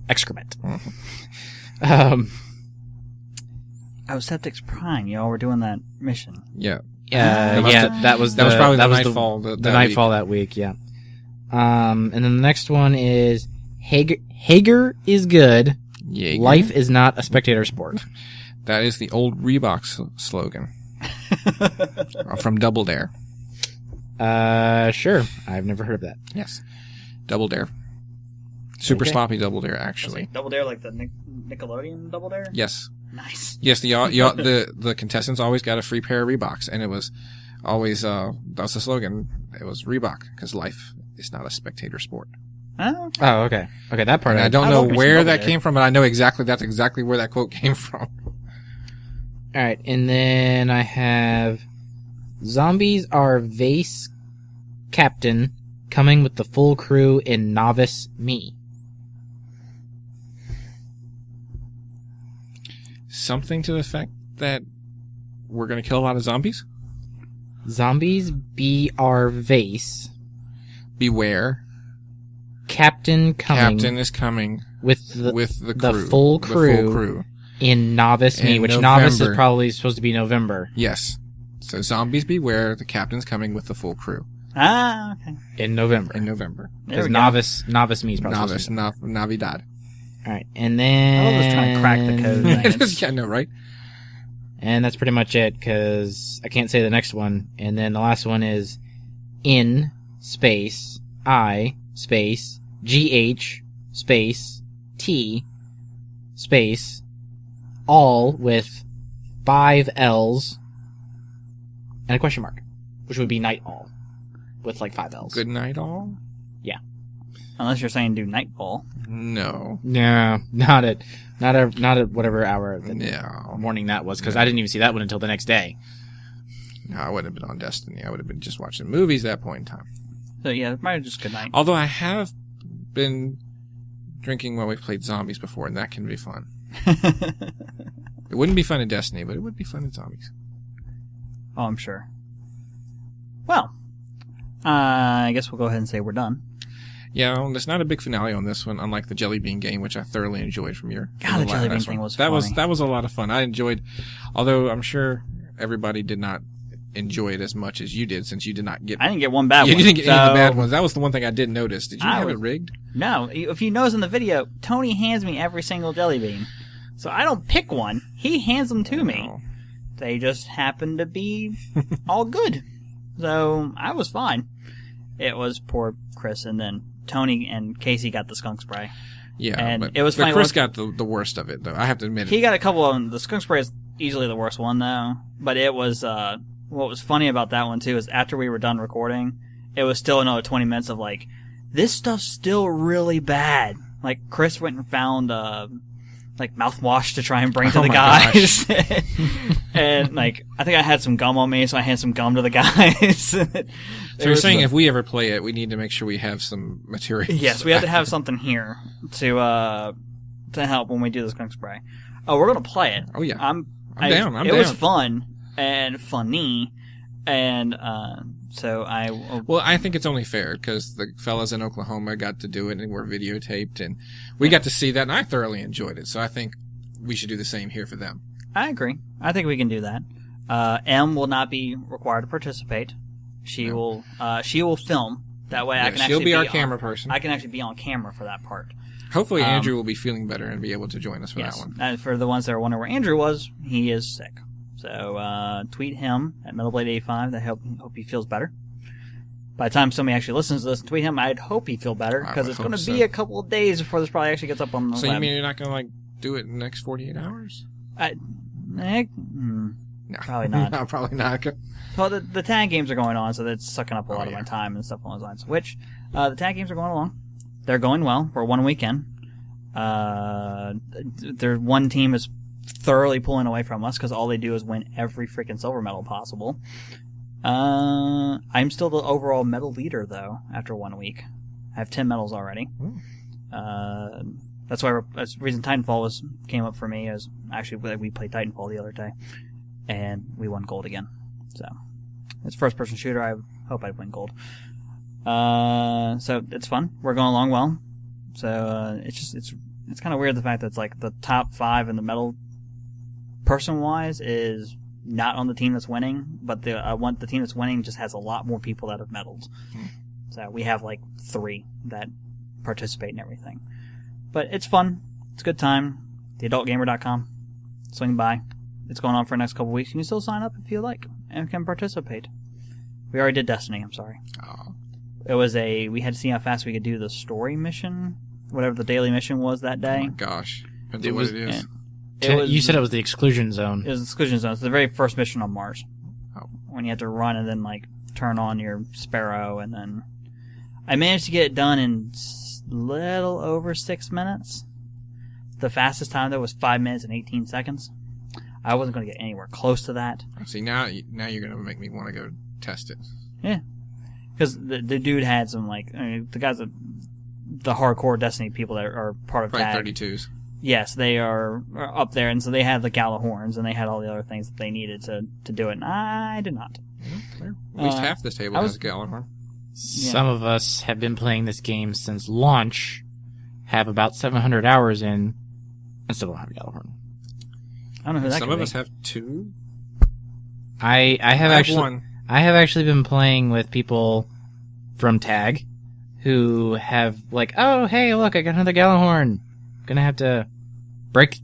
Speaker 3: excrement.
Speaker 1: Oh, Septic's Prime. Y'all were doing that mission.
Speaker 2: Yeah.
Speaker 3: That was
Speaker 2: probably the
Speaker 3: was
Speaker 2: Nightfall.
Speaker 3: The Nightfall that week. Yeah. And then the next one is Hager is good.
Speaker 2: Jaeger.
Speaker 3: Life is not a spectator sport.
Speaker 2: That is the old Reebok slogan. From Double Dare.
Speaker 3: Sure. I've never heard of that.
Speaker 2: Yes. Double Dare. Super
Speaker 3: Okay.
Speaker 2: sloppy Double Dare, actually.
Speaker 1: Double Dare, like the Nickelodeon Double Dare?
Speaker 2: Yes.
Speaker 1: Nice.
Speaker 2: Yes, the contestants always got a free pair of Reeboks, and it was always, that was the slogan. It was Reebok, because life is not a spectator sport.
Speaker 1: Oh,
Speaker 3: Oh, okay. Okay, that part.
Speaker 2: And I don't know
Speaker 1: love me some
Speaker 2: where
Speaker 1: Double
Speaker 2: that
Speaker 1: Dare.
Speaker 2: came from, but I know that's exactly where that quote came from.
Speaker 3: All right, and then I have zombies are Vase Captain coming with the full crew in Novice Me.
Speaker 2: Something to the effect that we're going to kill a lot of zombies?
Speaker 3: Zombies BR Vase
Speaker 2: Beware.
Speaker 3: Captain coming
Speaker 2: Captain is coming
Speaker 3: with the
Speaker 2: crew.
Speaker 3: full
Speaker 2: The
Speaker 3: crew.
Speaker 2: full crew.
Speaker 3: in Novice Me,
Speaker 2: In
Speaker 3: which Novice is
Speaker 2: November.
Speaker 3: probably supposed to be November.
Speaker 2: Yes. So zombies beware, the captain's coming with the full crew
Speaker 1: okay.
Speaker 3: In November.
Speaker 2: in November.
Speaker 1: There
Speaker 3: Because
Speaker 1: we go.
Speaker 3: Novice Me is probably
Speaker 2: Novice,
Speaker 3: supposed to be
Speaker 2: Navidad.
Speaker 3: All right, and then...
Speaker 1: I was just trying to crack the code. Lance.
Speaker 2: Yeah, I know, right?
Speaker 3: And that's pretty much it, because I can't say the next one. And then the last one is in space I space GH space T space all with 5 L's and a question mark, which would be night all with like 5 L's.
Speaker 2: Good night, all?
Speaker 1: Unless you're saying do Nightfall.
Speaker 2: No.
Speaker 3: No, not at whatever hour of the
Speaker 2: No.
Speaker 3: morning that was, because I didn't even see that one until the next day.
Speaker 2: No, I wouldn't have been on Destiny. I would have been just watching movies at that point in time.
Speaker 1: So yeah, probably just good night.
Speaker 2: Although I have been drinking while we've played zombies before, and that can be fun. It wouldn't be fun in Destiny, but it would be fun in zombies.
Speaker 1: Oh, I'm sure. Well, I guess we'll go ahead and say we're done.
Speaker 2: Yeah, well, there's not a big finale on this one, unlike the Jelly Bean game, which I thoroughly enjoyed from your.
Speaker 1: God, the Jelly Bean thing was
Speaker 2: that
Speaker 1: funny.
Speaker 2: that was a lot of fun. I enjoyed, although I'm sure everybody did not enjoy it as much as you did, since you did not get.
Speaker 1: I didn't get one bad
Speaker 2: you
Speaker 1: one.
Speaker 2: didn't get any of
Speaker 1: so-
Speaker 2: the bad ones. That was the one thing I did notice. Did you have it rigged?
Speaker 1: No. If you notice in the video, Tony hands me every single jelly bean. So I don't pick one. He hands them to me.
Speaker 2: No.
Speaker 1: They just happen to be all good. So I was fine. It was poor Chris, and then Tony and Casey got the skunk spray.
Speaker 2: Yeah,
Speaker 1: And
Speaker 2: but,
Speaker 1: it was
Speaker 2: but
Speaker 1: funny,
Speaker 2: Chris
Speaker 1: once-
Speaker 2: got the worst of it, though. I have to admit
Speaker 1: He
Speaker 2: it.
Speaker 1: got a couple of them. The skunk spray is easily the worst one, though. But it was, what was funny about that one, too, is after we were done recording, it was still another 20 minutes of, like, this stuff's still really bad. Like, Chris went and found, like, mouthwash to try and bring to
Speaker 2: Oh
Speaker 1: the
Speaker 2: my
Speaker 1: guys. And, like, I think I had some gum on me, so I handed some gum to the guys.
Speaker 2: So you're saying if we ever play it, we need to make sure we have some material.
Speaker 1: Yes, we have to have something here to help when we do the skunk spray. Oh, we're gonna play it.
Speaker 2: Oh, yeah.
Speaker 1: I'm
Speaker 2: down.
Speaker 1: It was fun and funny, and so I.
Speaker 2: Well, I think it's only fair because the fellas in Oklahoma got to do it and were videotaped, and we got to see that, and I thoroughly enjoyed it. So I think we should do the same here for them.
Speaker 1: I agree. I think we can do that. M will not be required to participate. She will film. That way, I can
Speaker 2: she'll
Speaker 1: actually
Speaker 2: be our
Speaker 1: on-
Speaker 2: camera person.
Speaker 1: I can actually be on camera for that part.
Speaker 2: Hopefully, Andrew will be feeling better and be able to join us for
Speaker 1: Yes.
Speaker 2: that one.
Speaker 1: And for the ones that are wondering where Andrew was, he is sick. So tweet him at MetalBlade85. I hope he feels better. By the time somebody actually listens to this and tweet him, I'd hope he'd feel better,
Speaker 2: I
Speaker 1: because
Speaker 2: would
Speaker 1: it's going to
Speaker 2: hope
Speaker 1: be
Speaker 2: so.
Speaker 1: a couple of days before this probably actually gets up on the
Speaker 2: So
Speaker 1: web.
Speaker 2: you mean you're not going to, like, do it in the next 48 hours?
Speaker 1: No. Probably not.
Speaker 2: No, probably not.
Speaker 1: Well, the tag games are going on, so that's sucking up a lot of
Speaker 2: yeah.
Speaker 1: my time and stuff along those lines. Which, the tag games are going along. They're going well. We're 1 week in. Their one team is thoroughly pulling away from us because all they do is win every freaking silver medal possible. I'm still the overall medal leader, though, after 1 week. I have 10 medals already. That's why that's the reason TitanFall came up for me. Is actually we played TitanFall the other day, and we won gold again. So it's a first-person shooter. I hope I'd win gold. So it's fun. We're going along well. So it's kind of weird the fact that it's like the top 5 in the medal person-wise is not on the team that's winning, but the team that's winning just has a lot more people that have medals. So we have like 3 that participate in everything. But it's fun. It's a good time. TheAdultGamer.com. Swing by. It's going on for the next couple weeks. You can still sign up if you like and can participate. We already did Destiny. I'm sorry.
Speaker 2: Oh.
Speaker 1: It was we had to see how fast we could do the story mission, whatever the daily mission was that
Speaker 2: Oh my
Speaker 1: day.
Speaker 2: gosh. Depends
Speaker 3: It
Speaker 2: on
Speaker 3: was-
Speaker 2: what it is.
Speaker 3: You said it was the exclusion zone.
Speaker 1: It was the exclusion zone. It's the very first mission on Mars.
Speaker 2: Oh.
Speaker 1: When you have to run and then like turn on your Sparrow, and then I managed to get it done in little over 6 minutes. The fastest time though was 5 minutes and 18 seconds. I wasn't going to get anywhere close to that.
Speaker 2: See, now you're going to make me want to go test it.
Speaker 1: Yeah, because the dude had some like the guys that the hardcore Destiny people that are part of
Speaker 2: Probably
Speaker 1: TAG.
Speaker 2: 32s.
Speaker 1: Yes, they are up there, and so they had the Galahorns, and they had all the other things that they needed to do it, and I did not.
Speaker 2: At least half this table has a Galahorn.
Speaker 3: Some of us have been playing this game since launch, have about 700 hours in, and still don't have a Galahorn.
Speaker 1: I don't know who that
Speaker 2: Some
Speaker 1: could
Speaker 2: of
Speaker 1: be.
Speaker 2: us have 2.
Speaker 3: I have
Speaker 2: I
Speaker 3: actually
Speaker 2: have 1.
Speaker 3: I have actually been playing with people from TAG who have like, oh hey look, I got another Galahorn. Gonna have to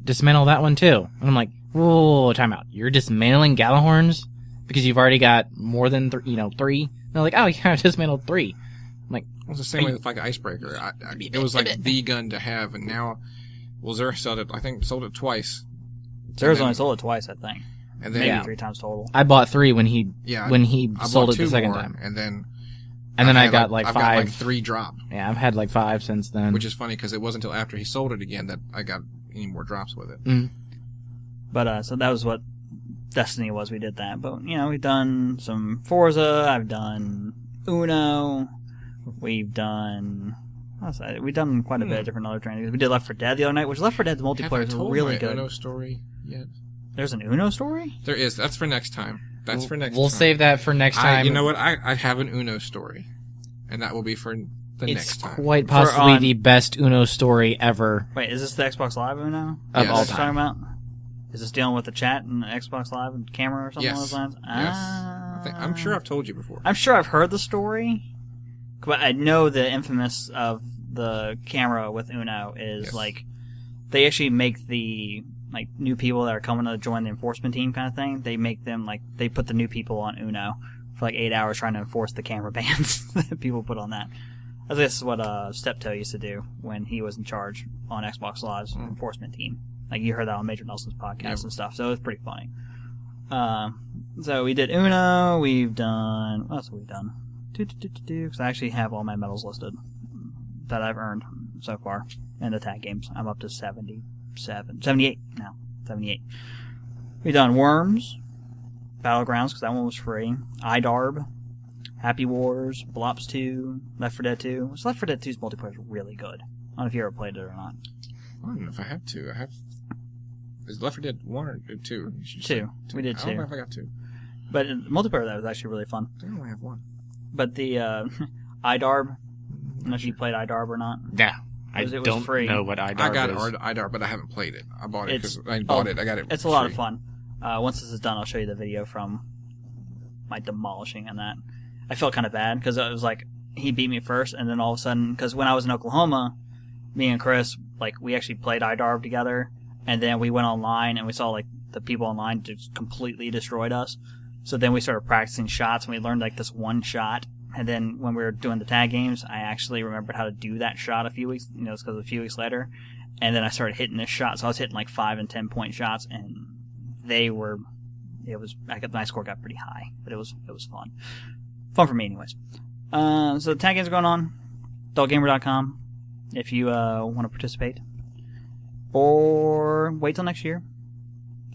Speaker 3: dismantle that one too. And I'm like, whoa, time out. You're dismantling Galahorns because you've already got more than 3. And they're like, oh yeah, I dismantled 3. I'm like,
Speaker 2: It was the same way with like Icebreaker. It was like the gun to have, and now, well, Xur sold it twice.
Speaker 1: Zer's
Speaker 2: then-
Speaker 1: only sold it twice, I think.
Speaker 2: And then
Speaker 1: Maybe
Speaker 3: Yeah.
Speaker 1: 3 times total.
Speaker 3: I bought 3 when he
Speaker 2: I
Speaker 3: sold
Speaker 2: bought
Speaker 3: it the
Speaker 2: 2
Speaker 3: second
Speaker 2: more,
Speaker 3: time.
Speaker 2: and then
Speaker 3: I
Speaker 2: had
Speaker 3: got like
Speaker 2: I've
Speaker 3: 5.
Speaker 2: got like 3 drop,
Speaker 3: Yeah, I've had like 5 since then.
Speaker 2: which is funny because it wasn't until after he sold it again that I got any more drops with it.
Speaker 1: But so that was what Destiny was. We did that, but we've done some Forza. I've done Uno. We've done quite a bit of different other trainings. We did Left 4 Dead the other night, which Left 4 Dead's multiplayer
Speaker 2: Have I
Speaker 1: is
Speaker 2: told
Speaker 1: really
Speaker 2: my
Speaker 1: good.
Speaker 2: Uno story yet?
Speaker 1: There's an Uno story?
Speaker 2: There is. That's for next time. That's for next
Speaker 3: We'll
Speaker 2: time.
Speaker 3: save that for next time.
Speaker 2: You know what? I have an Uno story, and that will be for the
Speaker 3: It's
Speaker 2: next time.
Speaker 3: quite possibly
Speaker 1: on-
Speaker 3: the best Uno story ever
Speaker 1: Wait, is this the Xbox Live Uno?
Speaker 3: of
Speaker 2: Yes.
Speaker 3: all
Speaker 1: That's what you're
Speaker 3: time.
Speaker 1: talking about? Is this dealing with the chat and the Xbox Live and camera or something along
Speaker 2: Yes.
Speaker 1: those lines?
Speaker 2: Yes. I'm sure I've told you before.
Speaker 1: I'm sure I've heard the story, but I know the infamous of the camera with Uno is
Speaker 2: Yes.
Speaker 1: like they actually make the like new people that are coming to join the enforcement team kind of thing. They make them like they put the new people on Uno for like 8 hours trying to enforce the camera bans that people put on that. I guess this is what Steptoe used to do when he was in charge on Xbox Live's enforcement team. Like you heard that on Major Nelson's podcast and stuff, so it was pretty funny. So we did Uno. We've done what else have we done? Because I actually have all my medals listed that I've earned so far in the tag games. I'm up to 78 now. 78. We've done Worms, Battlegrounds, because that one was free. IDARB, Happy Wars, Blops 2, Left 4 Dead 2. So Left 4 Dead 2's multiplayer is really good. I don't know if you ever played it or not.
Speaker 2: I don't know if I have 2. I have. Is Left 4 Dead 1 or 2? You should
Speaker 1: 2.
Speaker 2: say
Speaker 1: We did
Speaker 2: I don't
Speaker 1: 2.
Speaker 2: know if I got 2.
Speaker 1: But multiplayer that was actually really fun.
Speaker 2: I think I only have 1.
Speaker 1: But the IDARB, I don't know if you played IDARB or not.
Speaker 3: Yeah. I
Speaker 1: It was
Speaker 3: don't
Speaker 1: free.
Speaker 3: know what IDARB
Speaker 2: I got
Speaker 3: is.
Speaker 2: IDAR, but I haven't played it. I bought it
Speaker 1: It's-
Speaker 2: because I bought it. I got it.
Speaker 1: It's a lot of fun. Once this is done, I'll show you the video from my demolishing and that. I felt kind of bad because it was like he beat me first, and then all of a sudden, because when I was in Oklahoma, me and Chris, like we actually played IDARB together, and then we went online and we saw like the people online just completely destroyed us. So then we started practicing shots, and we learned like this one shot And then when we were doing the tag games, I actually remembered how to do that shot a few weeks, it's because a few weeks later. And then I started hitting this shot. So I was hitting like 5 and 10 point shots, and my score got pretty high, but it was fun. Fun for me anyways. So the tag games are going on. adultgamer.com if you want to participate. Or wait till next year.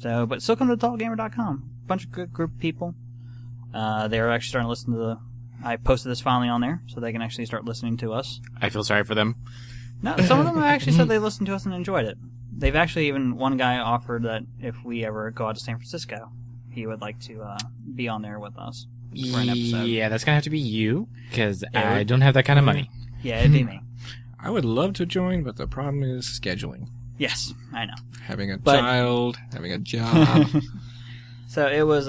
Speaker 1: So, but still come to adultgamer.com. Bunch of good group of people. They're actually starting to listen to I posted this finally on there, so they can actually start listening to us.
Speaker 3: I feel sorry for them.
Speaker 1: No, some of them actually said they listened to us and enjoyed it. They've actually one guy offered that if we ever go out to San Francisco, he would like to be on there with us for an episode.
Speaker 3: Yeah, that's going to have to be you, because I don't have that kind of money.
Speaker 1: Yeah, it'd be me.
Speaker 2: I would love to join, but the problem is scheduling.
Speaker 1: Yes, I know.
Speaker 2: Having a child, having a job.
Speaker 1: So it was,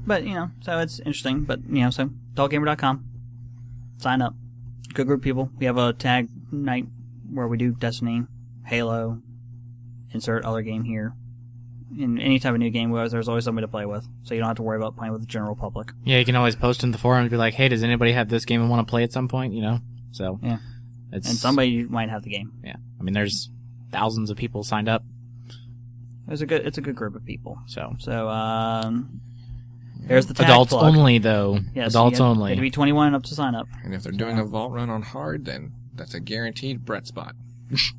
Speaker 1: but, so it's interesting. But, so adultgamer.com. Sign up. Good group of people. We have a tag night where we do Destiny, Halo, insert other game here. In any type of new game, there's always somebody to play with, so you don't have to worry about playing with the general public.
Speaker 3: Yeah, you can always post in the forum and be like, hey, does anybody have this game and want to play at some point, So,
Speaker 1: yeah. And somebody might have the game.
Speaker 3: Yeah. I mean, there's thousands of people signed up.
Speaker 1: It's a good group of people.
Speaker 3: So
Speaker 1: there's the tag
Speaker 3: adults
Speaker 1: plug.
Speaker 3: Only, though.
Speaker 1: Yes,
Speaker 3: adults only.
Speaker 1: You have to be 21 and up to sign up.
Speaker 2: And if they're doing a vault run on hard, then that's a guaranteed Brett spot.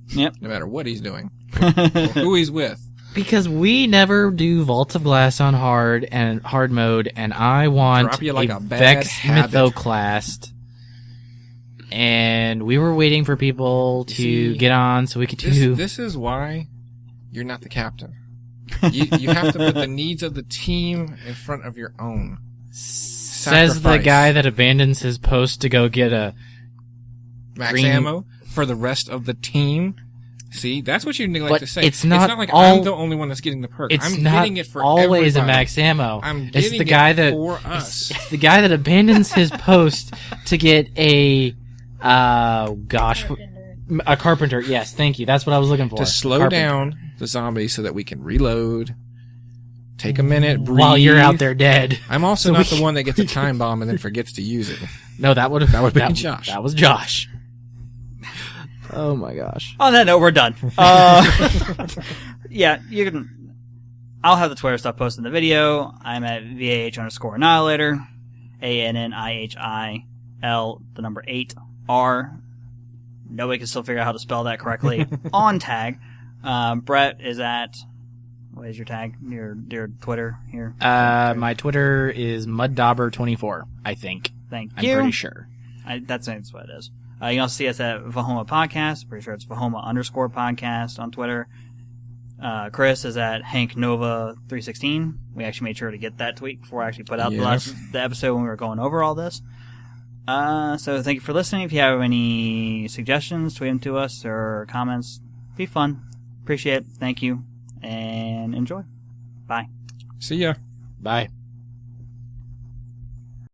Speaker 1: Yep.
Speaker 2: No matter what he's doing or who he's with.
Speaker 3: Because we never do Vault of Glass on hard mode, and I want
Speaker 2: Drop you like a bad
Speaker 3: Vex
Speaker 2: habit.
Speaker 3: Mythoclast. And we were waiting for people to get on so we could do...
Speaker 2: This is why you're not the captain. You have to put the needs of the team in front of your own.
Speaker 3: Says the
Speaker 2: Sacrifice.
Speaker 3: guy that abandons his post to go get a...
Speaker 2: Max
Speaker 3: green-
Speaker 2: ammo for the rest of the team. See, that's what you neglect
Speaker 3: But
Speaker 2: to say.
Speaker 3: it's not
Speaker 2: like
Speaker 3: all-
Speaker 2: I'm the only one that's getting the perk.
Speaker 3: It's
Speaker 2: I'm
Speaker 3: not
Speaker 2: getting it for
Speaker 3: always
Speaker 2: everybody.
Speaker 3: a max ammo.
Speaker 2: I'm
Speaker 3: It's
Speaker 2: getting
Speaker 3: the guy
Speaker 2: it
Speaker 3: that
Speaker 2: for us.
Speaker 3: It's the guy that abandons his post to get a carpenter. Yes, thank you. That's what I was looking for.
Speaker 2: To slow
Speaker 3: Carpenter.
Speaker 2: down the zombies so that we can reload, take a minute, breathe.
Speaker 3: While you're out there dead.
Speaker 2: I'm also
Speaker 3: So
Speaker 2: not
Speaker 3: we-
Speaker 2: the one that gets a time bomb and then forgets to use it.
Speaker 3: No, that would
Speaker 2: be Josh.
Speaker 3: That was Josh. Oh my gosh.
Speaker 1: On that note, we're done. Yeah, you can. I'll have the Twitter stuff posted in the video. I'm at VAH_Annihilator. ANNIHIL, the number 8R. Nobody can still figure out how to spell that correctly on tag. Brett is at. What is your tag? Your Twitter here?
Speaker 3: My Twitter is muddauber24, I think.
Speaker 1: Thank
Speaker 3: I'm
Speaker 1: you.
Speaker 3: pretty sure.
Speaker 1: That's what it is. You can also see us at VAHOMA Podcast. Pretty sure it's VAHOMA_podcast on Twitter. Chris is at HankNova316. We actually made sure to get that tweet before I actually put out the episode when we were going over all this. So thank you for listening. If you have any suggestions, tweet them to us or comments. Be fun. Appreciate it. Thank you. And enjoy. Bye.
Speaker 2: See ya.
Speaker 3: Bye.